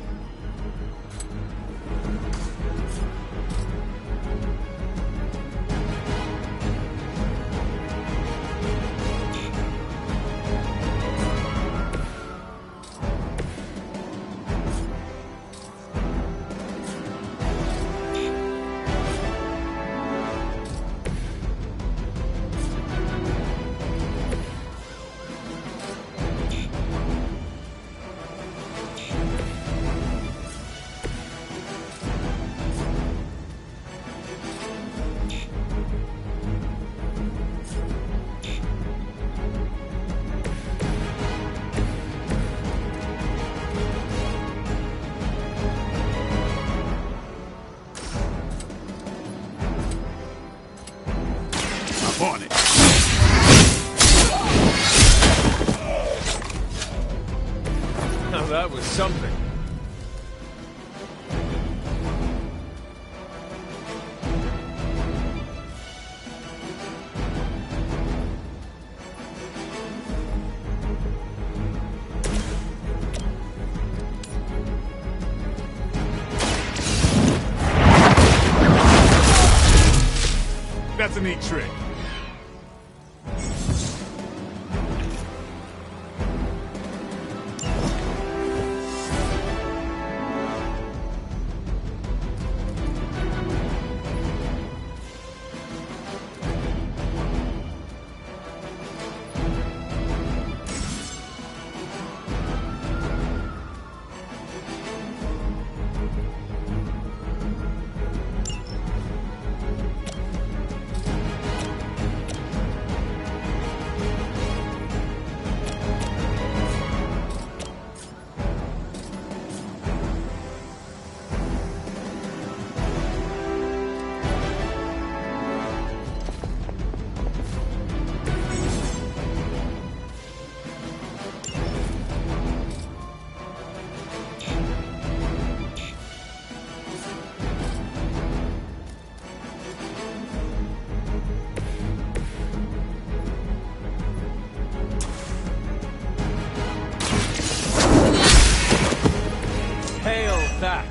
Speaker 1: On it.
Speaker 14: Now that was something.
Speaker 1: That's a neat trick.
Speaker 14: That.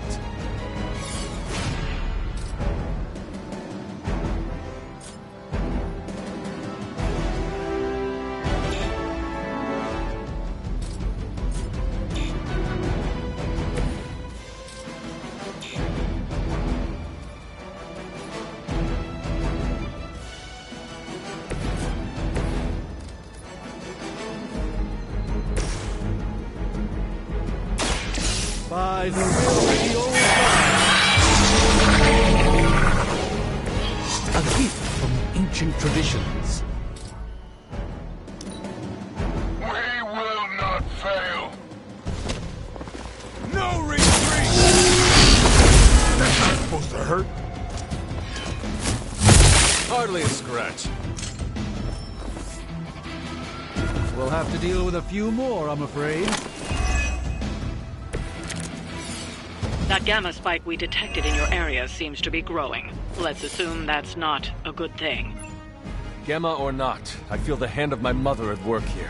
Speaker 4: By the will of the old gods. A gift from ancient traditions.
Speaker 11: We will not fail.
Speaker 1: No retreat! That's not supposed to hurt.
Speaker 14: Hardly a scratch.
Speaker 4: We'll have to deal with a few more, I'm afraid.
Speaker 17: That gamma spike we detected in your area seems to be growing. Let's assume that's not a good thing.
Speaker 14: Gamma or not, I feel the hand of my mother at work here.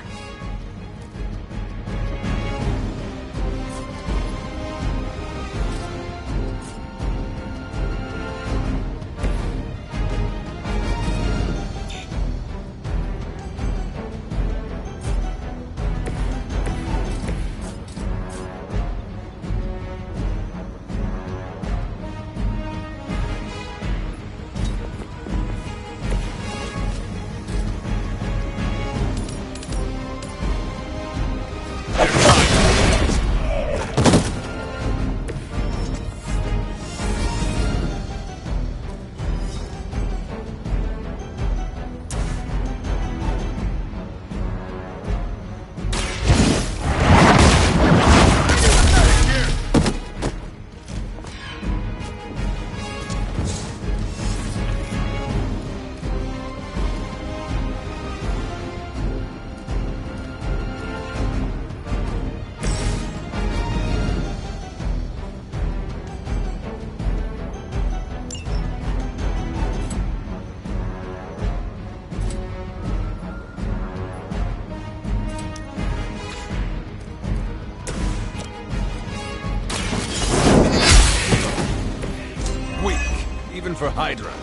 Speaker 18: for Hydra.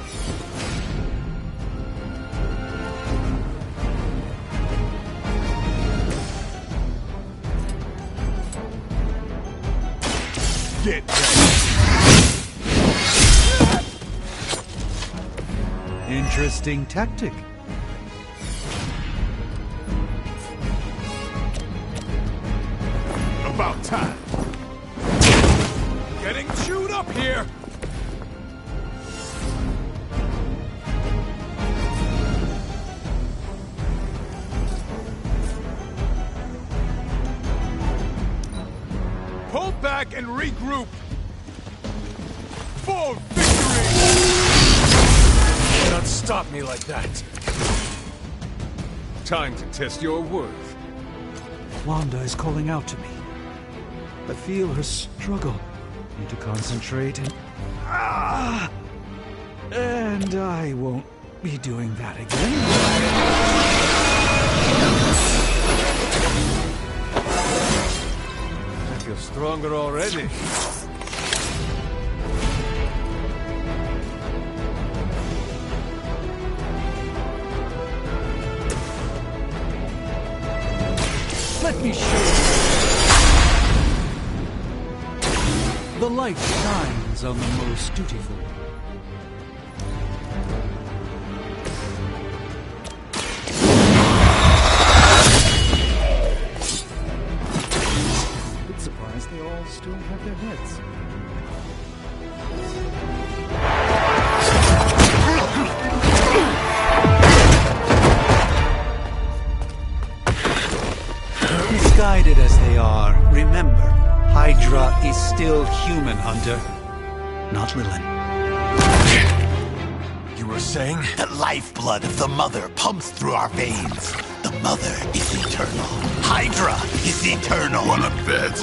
Speaker 1: Get ready.
Speaker 4: Interesting tactic.
Speaker 1: About time. Getting chewed up here. Pull back and regroup. For victory!
Speaker 18: Do not stop me like that. Time to test your worth.
Speaker 4: Wanda is calling out to me. I feel her struggle. Need to concentrate and... And I won't be doing that again.
Speaker 18: I feel stronger already.
Speaker 4: Let me show you. The light shines on the most dutiful. Bit surprised they all still have their heads. Misguided as they are, remember, Hydra is still human, Hunter. Not Lilin.
Speaker 19: You were saying? The lifeblood of the Mother pumps through our veins. The Mother is eternal. Hydra is eternal.
Speaker 1: Wanna bet?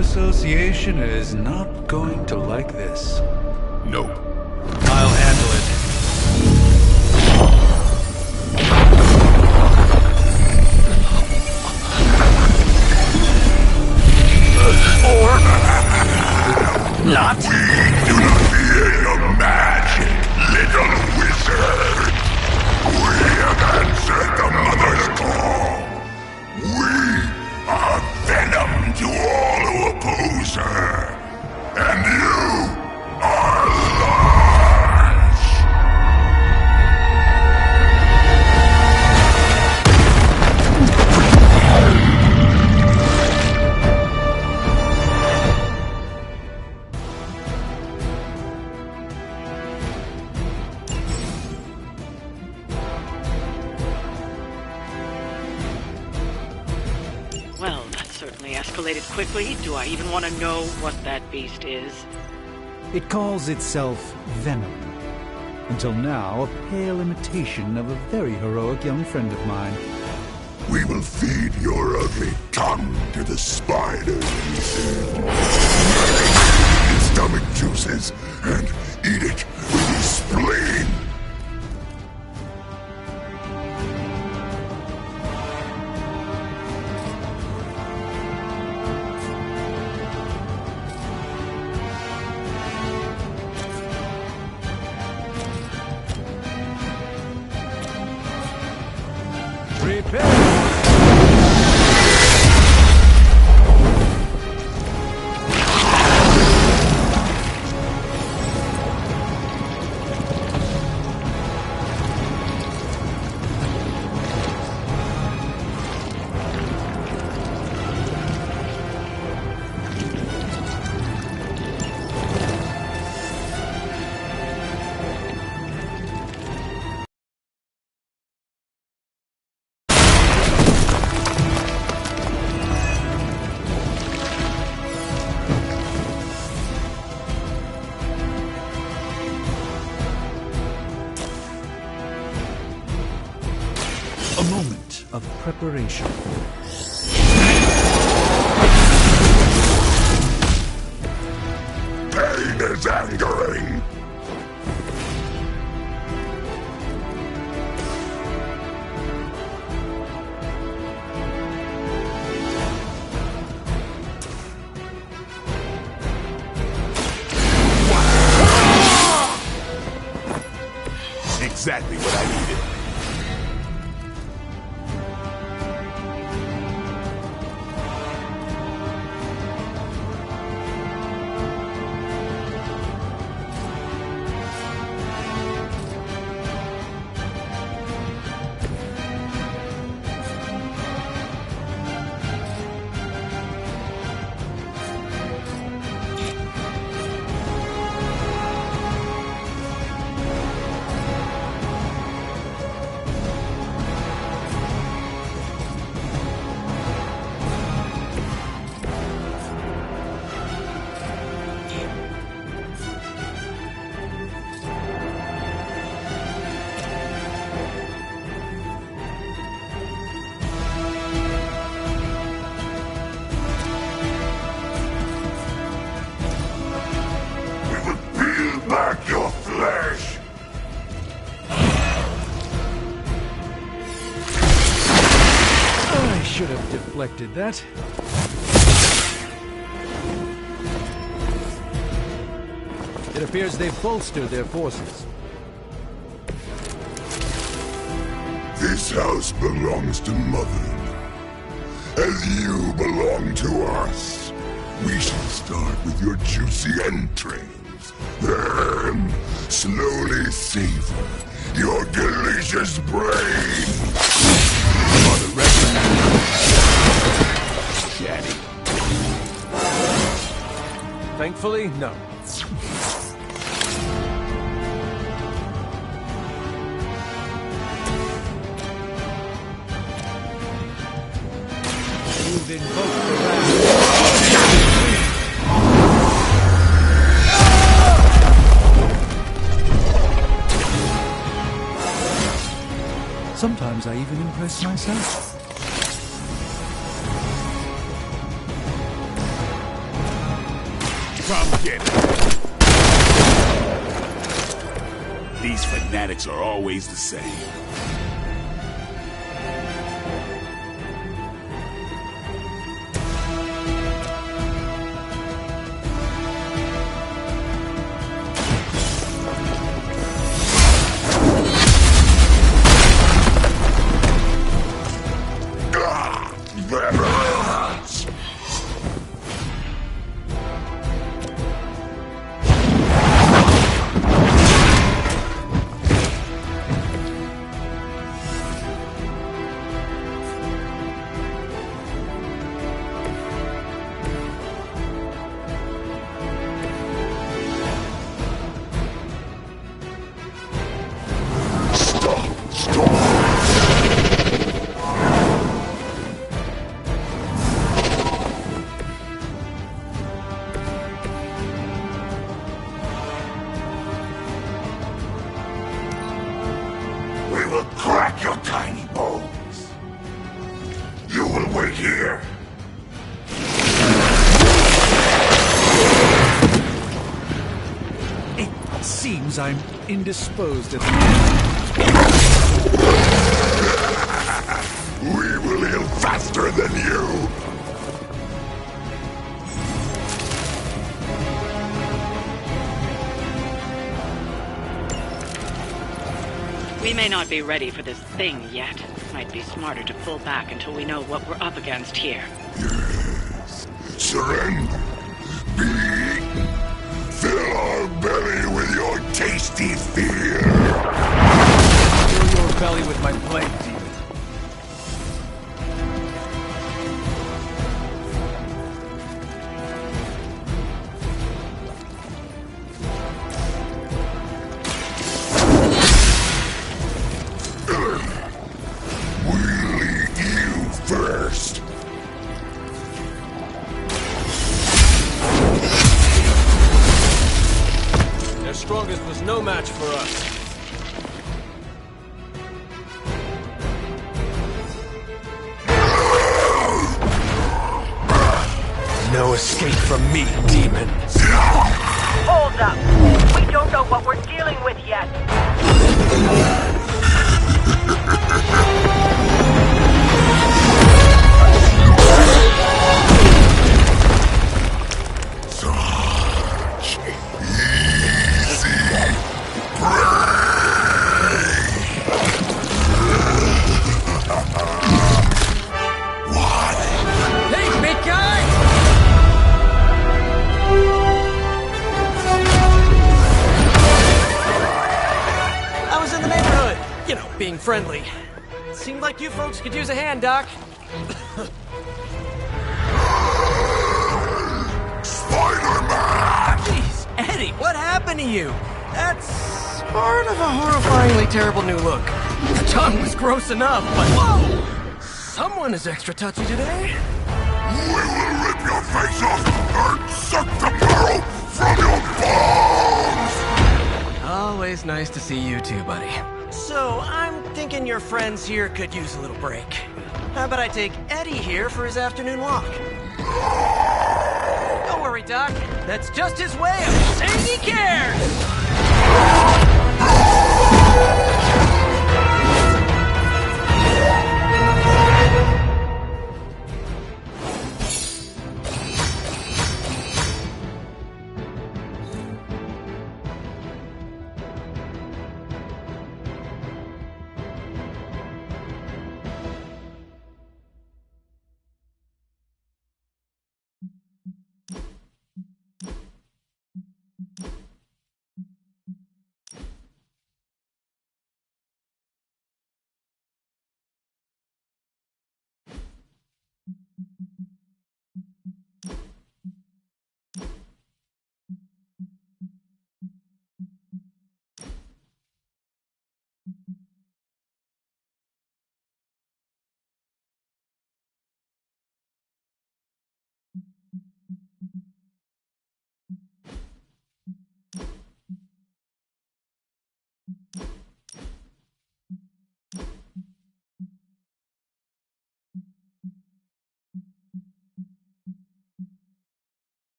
Speaker 4: Association is not going to like this.
Speaker 1: Nope.
Speaker 4: I'll handle it.
Speaker 19: Not?
Speaker 1: We do not fear your magic, little wizard. We have answered the Mother's call. We are venom to all who oppose her. And you are lost.
Speaker 17: Well, that certainly escalated quickly. Do I even want to know what that beast is?
Speaker 4: It calls itself Venom. Until now, a pale imitation of a very heroic young friend of mine.
Speaker 1: We will feed your ugly tongue to the spiders instead. Its stomach juices and eat it with his spleen.
Speaker 4: A moment of preparation.
Speaker 1: Pain is angering. Exactly what I needed. Back your flesh!
Speaker 4: I should have deflected that. It appears they've bolstered their forces.
Speaker 1: This house belongs to Mother. As you belong to us. We shall start with your juicy entrails. Then, slowly savor your delicious brain. For the rest Chatty.
Speaker 14: Thankfully, no.
Speaker 4: You've invoked the wrath. Sometimes I even impress myself.
Speaker 1: Come get it. These fanatics are always the same. We will crack your tiny bones. You will wait here.
Speaker 4: It seems I'm indisposed at the moment.
Speaker 1: We will heal faster than you.
Speaker 17: We may not be ready for this thing yet. Might be smarter to pull back until we know what we're up against here.
Speaker 1: Yes. Surrender. Be eaten. Fill our belly with your tasty fear.
Speaker 14: Fill your belly with my blade, demon.
Speaker 1: First.
Speaker 14: Their strongest was no match for us.
Speaker 18: escape from me, demon.
Speaker 20: Hold up. We don't know what we're dealing with yet.
Speaker 11: Such easy prey.
Speaker 15: Hey, big guy! I was in the neighborhood, you know, being friendly. Seemed like you folks could use a hand, Doc.
Speaker 11: Spider-Man!
Speaker 15: Jeez, Eddie, what happened to you? That's sort of a horrifyingly terrible new look. The tongue was gross enough, but whoa! Someone is extra touchy today.
Speaker 11: We will rip your face off and suck the marrow from your bones!
Speaker 15: Always nice to see you too, buddy. So, I'm thinking your friends here could use a little break. How about I take Eddie here for his afternoon walk? Don't worry, Doc. That's just his way of saying he cares!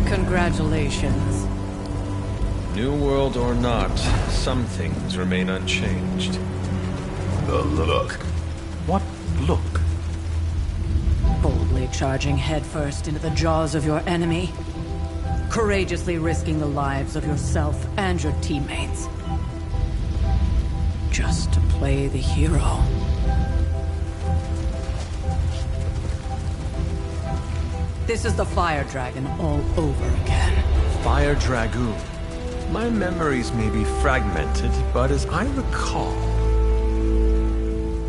Speaker 13: Congratulations.
Speaker 14: New world or not, some things remain unchanged.
Speaker 1: The look. What look?
Speaker 13: Boldly charging headfirst into the jaws of your enemy. Courageously risking the lives of yourself and your teammates. Just to play the hero. This is the Fire Dragon all over again.
Speaker 14: Fire Dragoon. My memories may be fragmented, but as I recall,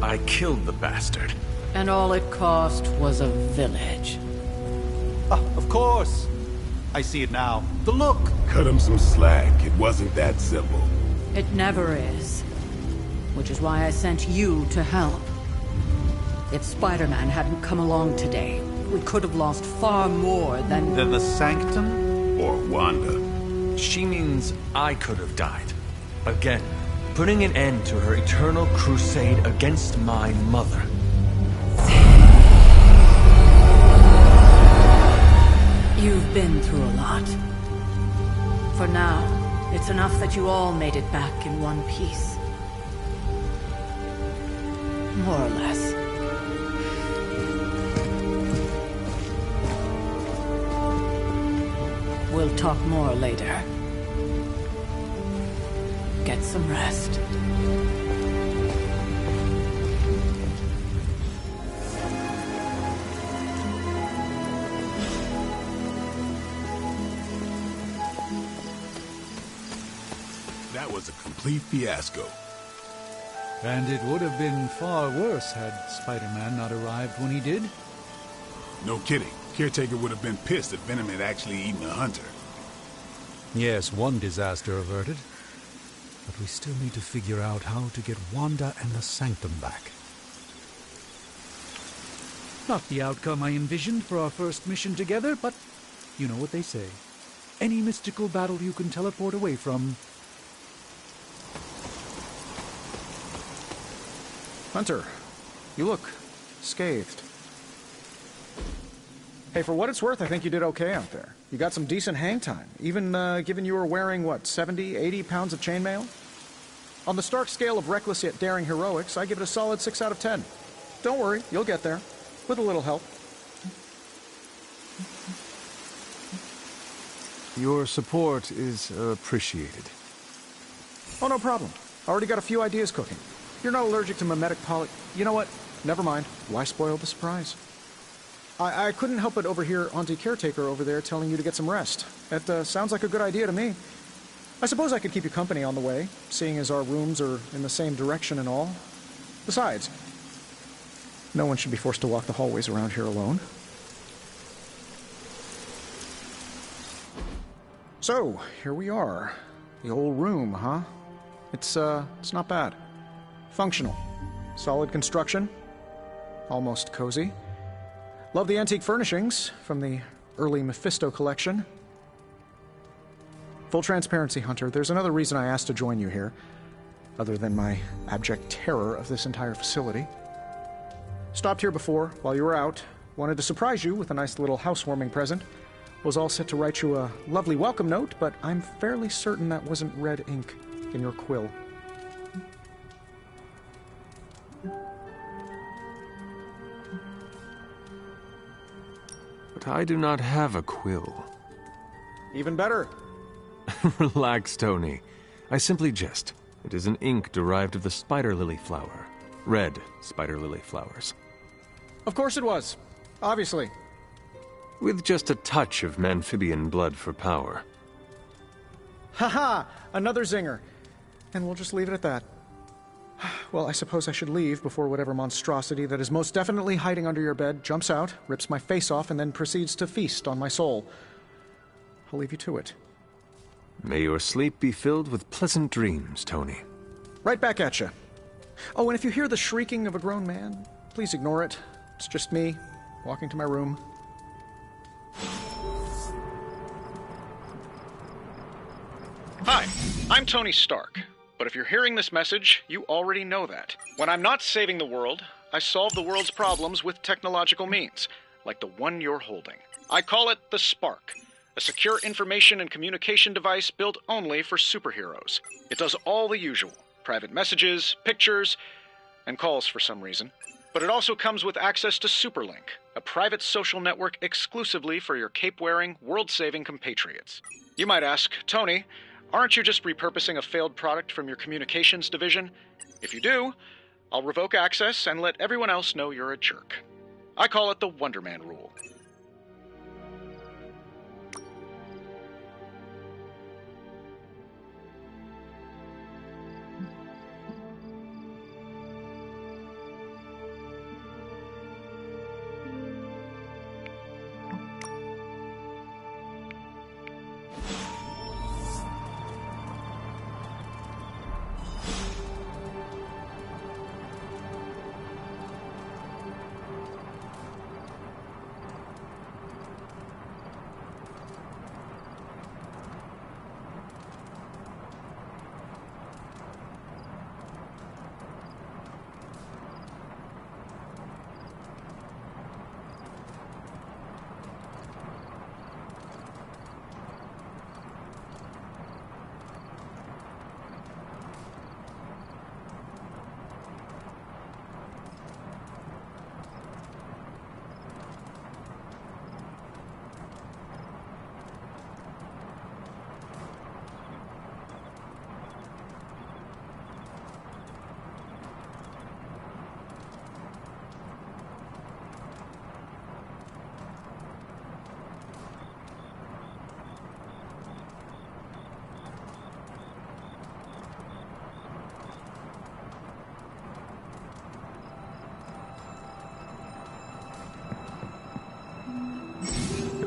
Speaker 14: I killed the bastard.
Speaker 13: And all it cost was a village.
Speaker 21: Of course. I see it now. The look.
Speaker 1: Cut him some slack. It wasn't that simple.
Speaker 13: It never is. Which is why I sent you to help. If Spider-Man hadn't come along today, we could have lost far more than...
Speaker 21: Than the Sanctum?
Speaker 1: Or Wanda.
Speaker 14: She means I could have died. Again, putting an end to her eternal crusade against my mother.
Speaker 13: You've been through a lot. For now, it's enough that you all made it back in one piece. More or less. We'll We'll talk more later. Get some rest.
Speaker 1: That was a complete fiasco.
Speaker 4: And it would have been far worse had Spider-Man not arrived when he did.
Speaker 1: No kidding. Caretaker would have been pissed if Venom had actually eaten a hunter.
Speaker 4: Yes, one disaster averted. But we still need to figure out how to get Wanda and the Sanctum back. Not the outcome I envisioned for our first mission together, but you know what they say. Any mystical battle you can teleport away from.
Speaker 5: Hunter, you look scathed. Hey, for what it's worth, I think you did okay out there. You got some decent hang time, even given you were wearing, what, 70, 80 pounds of chainmail? On the Stark scale of reckless yet daring heroics, I give it a solid 6 out of 10. Don't worry, you'll get there. With a little help.
Speaker 14: Your support is appreciated.
Speaker 5: Oh, no problem. Already got a few ideas cooking. You're not allergic to mimetic poly... You know what? Never mind. Why spoil the surprise? I couldn't help but overhear Auntie Caretaker over there telling you to get some rest. That sounds like a good idea to me. I suppose I could keep you company on the way, seeing as our rooms are in the same direction and all. Besides, no one should be forced to walk the hallways around here alone. So, here we are. The old room, huh? It's not bad. Functional. Solid construction. Almost cozy. Love the antique furnishings from the early Mephisto collection. Full transparency, Hunter, there's another reason I asked to join you here, other than my abject terror of this entire facility. Stopped here before, while you were out. Wanted to surprise you with a nice little housewarming present. Was all set to write you a lovely welcome note, but I'm fairly certain that wasn't red ink in your quill.
Speaker 14: But I do not have a quill.
Speaker 5: Even better.
Speaker 14: Relax, Tony. I simply jest. It is an ink derived of the spider lily flower. Red spider lily flowers.
Speaker 5: Of course it was. Obviously.
Speaker 14: With just a touch of amphibian blood for power.
Speaker 5: Haha! Another zinger. And we'll just leave it at that. Well, I suppose I should leave before whatever monstrosity that is most definitely hiding under your bed jumps out, rips my face off, and then proceeds to feast on my soul. I'll leave you to it.
Speaker 14: May your sleep be filled with pleasant dreams, Tony.
Speaker 5: Right back at you. Oh, and if you hear the shrieking of a grown man, please ignore it. It's just me, walking to my room. Hi, I'm Tony Stark. But if you're hearing this message, you already know that. When I'm not saving the world, I solve the world's problems with technological means, like the one you're holding. I call it the Spark, a secure information and communication device built only for superheroes. It does all the usual, private messages, pictures, and calls for some reason. But it also comes with access to Superlink, a private social network exclusively for your cape-wearing, world-saving compatriots. You might ask, Tony, aren't you just repurposing a failed product from your communications division? If you do, I'll revoke access and let everyone else know you're a jerk. I call it the Wonder Man rule.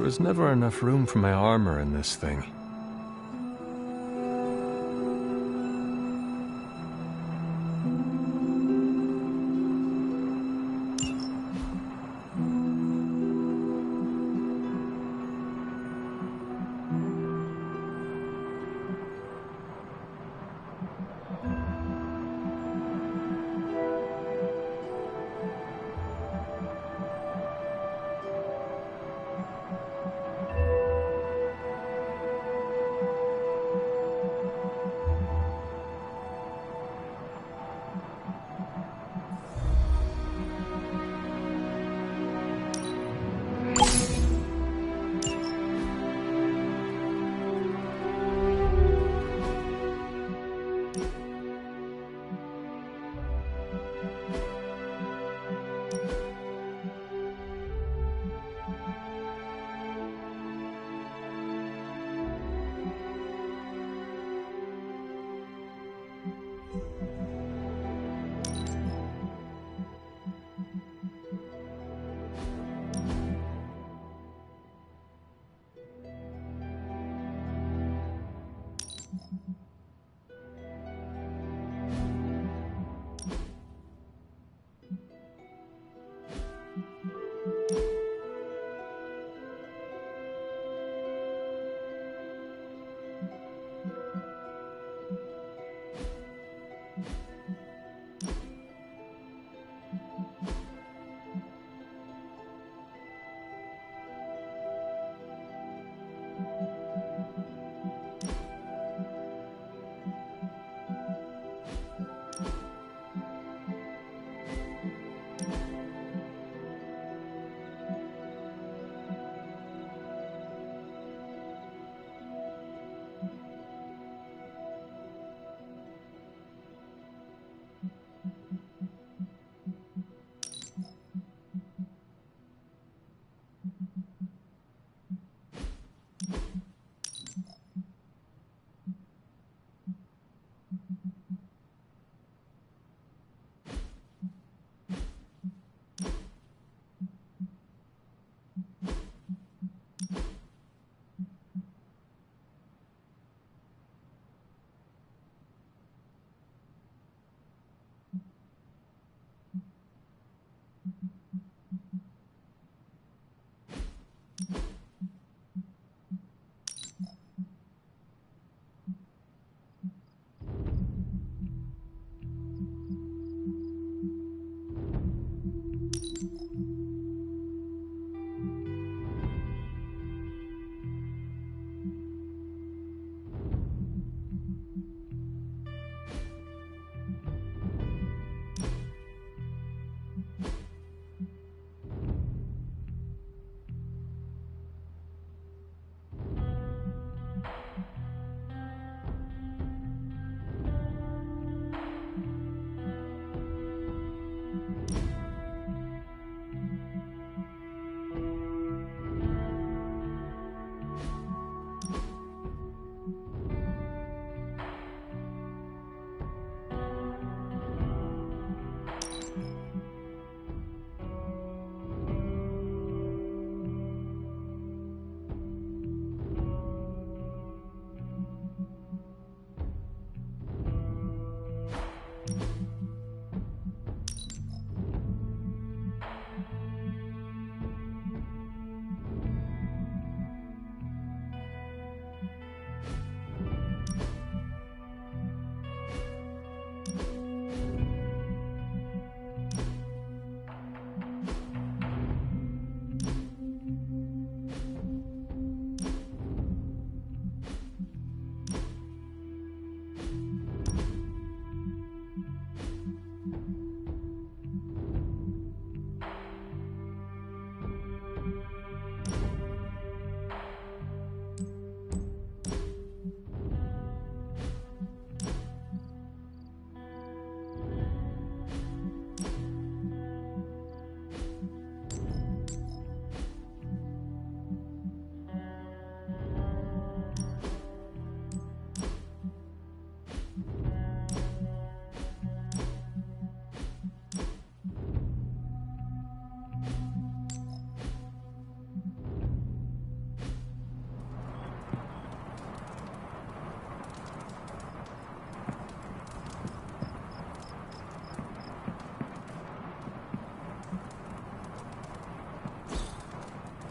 Speaker 14: was never enough room for my armor in this thing.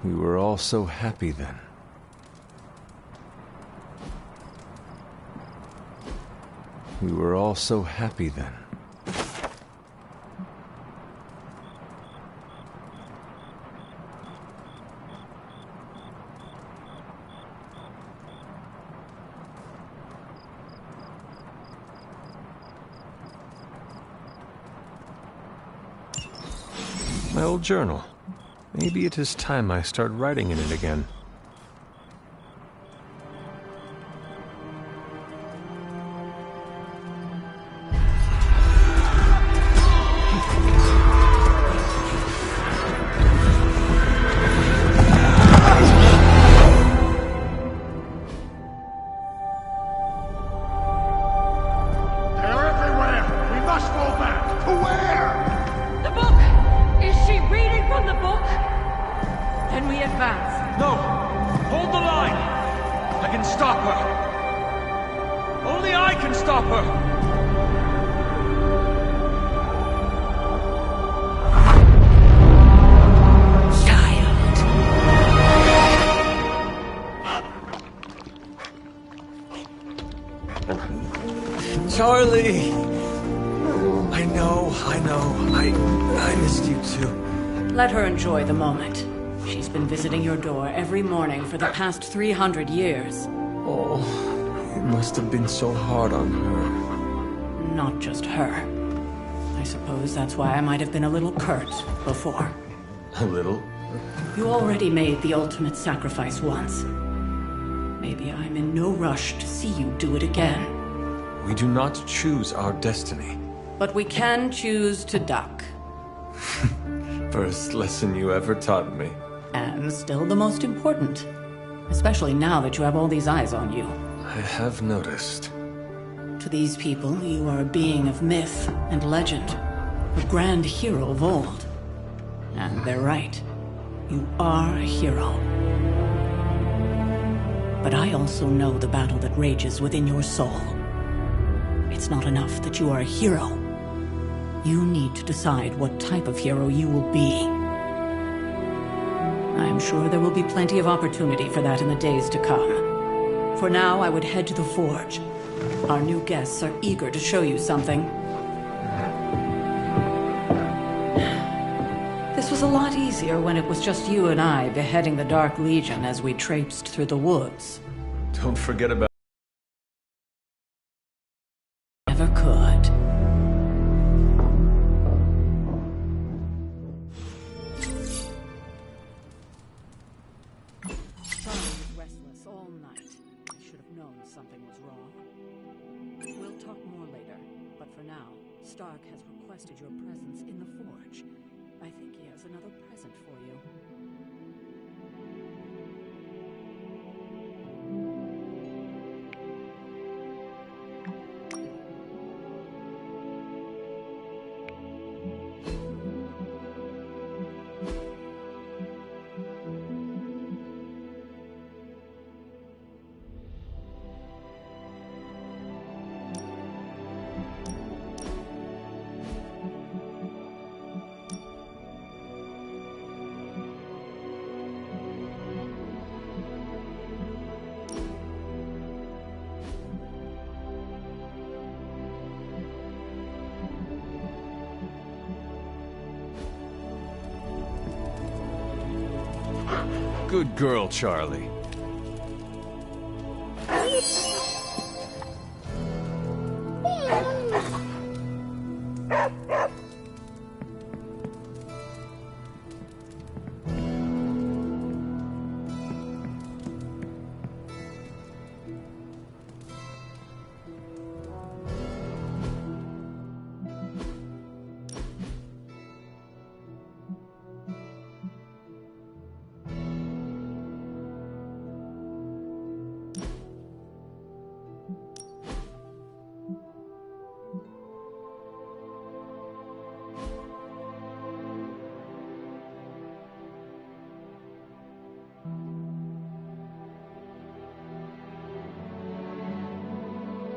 Speaker 14: We were all so happy then. We were all so happy then. My old journal. Maybe it is time I start writing in it again.
Speaker 11: They're everywhere! We must fall back! To where?
Speaker 20: The book! Is she reading from the book? Then we advance.
Speaker 18: No! Hold the line! I can stop her! Only I can stop her!
Speaker 15: Charlie! I know. I missed you too.
Speaker 13: Let her enjoy the moment. She's been visiting your door every morning for the past 300 years.
Speaker 14: Oh, it must have been so hard on her.
Speaker 13: Not just her. I suppose that's why I might have been a little curt before.
Speaker 14: A little?
Speaker 13: You already made the ultimate sacrifice once. Maybe I'm in no rush to see you do it again.
Speaker 14: We do not choose our destiny.
Speaker 13: But we can choose to duck.
Speaker 14: First lesson you ever taught me.
Speaker 13: And still the most important. Especially now that you have all these eyes on you.
Speaker 14: I have noticed.
Speaker 13: To these people, you are a being of myth and legend. A grand hero of old. And they're right. You are a hero. But I also know the battle that rages within your soul. It's not enough that you are a hero. You need to decide what type of hero you will be. I'm sure there will be plenty of opportunity for that in the days to come. For now, I would head to the Forge. Our new guests are eager to show you something. This was a lot easier when it was just you and I beheading the Dark Legion as we traipsed through the woods.
Speaker 14: Don't forget about...
Speaker 13: Never could. Stark was restless all night. I should have known something was wrong. We'll talk more later, but for now, Stark has requested your presence in the Forge. I think he has another present for you.
Speaker 14: Good girl, Charlie.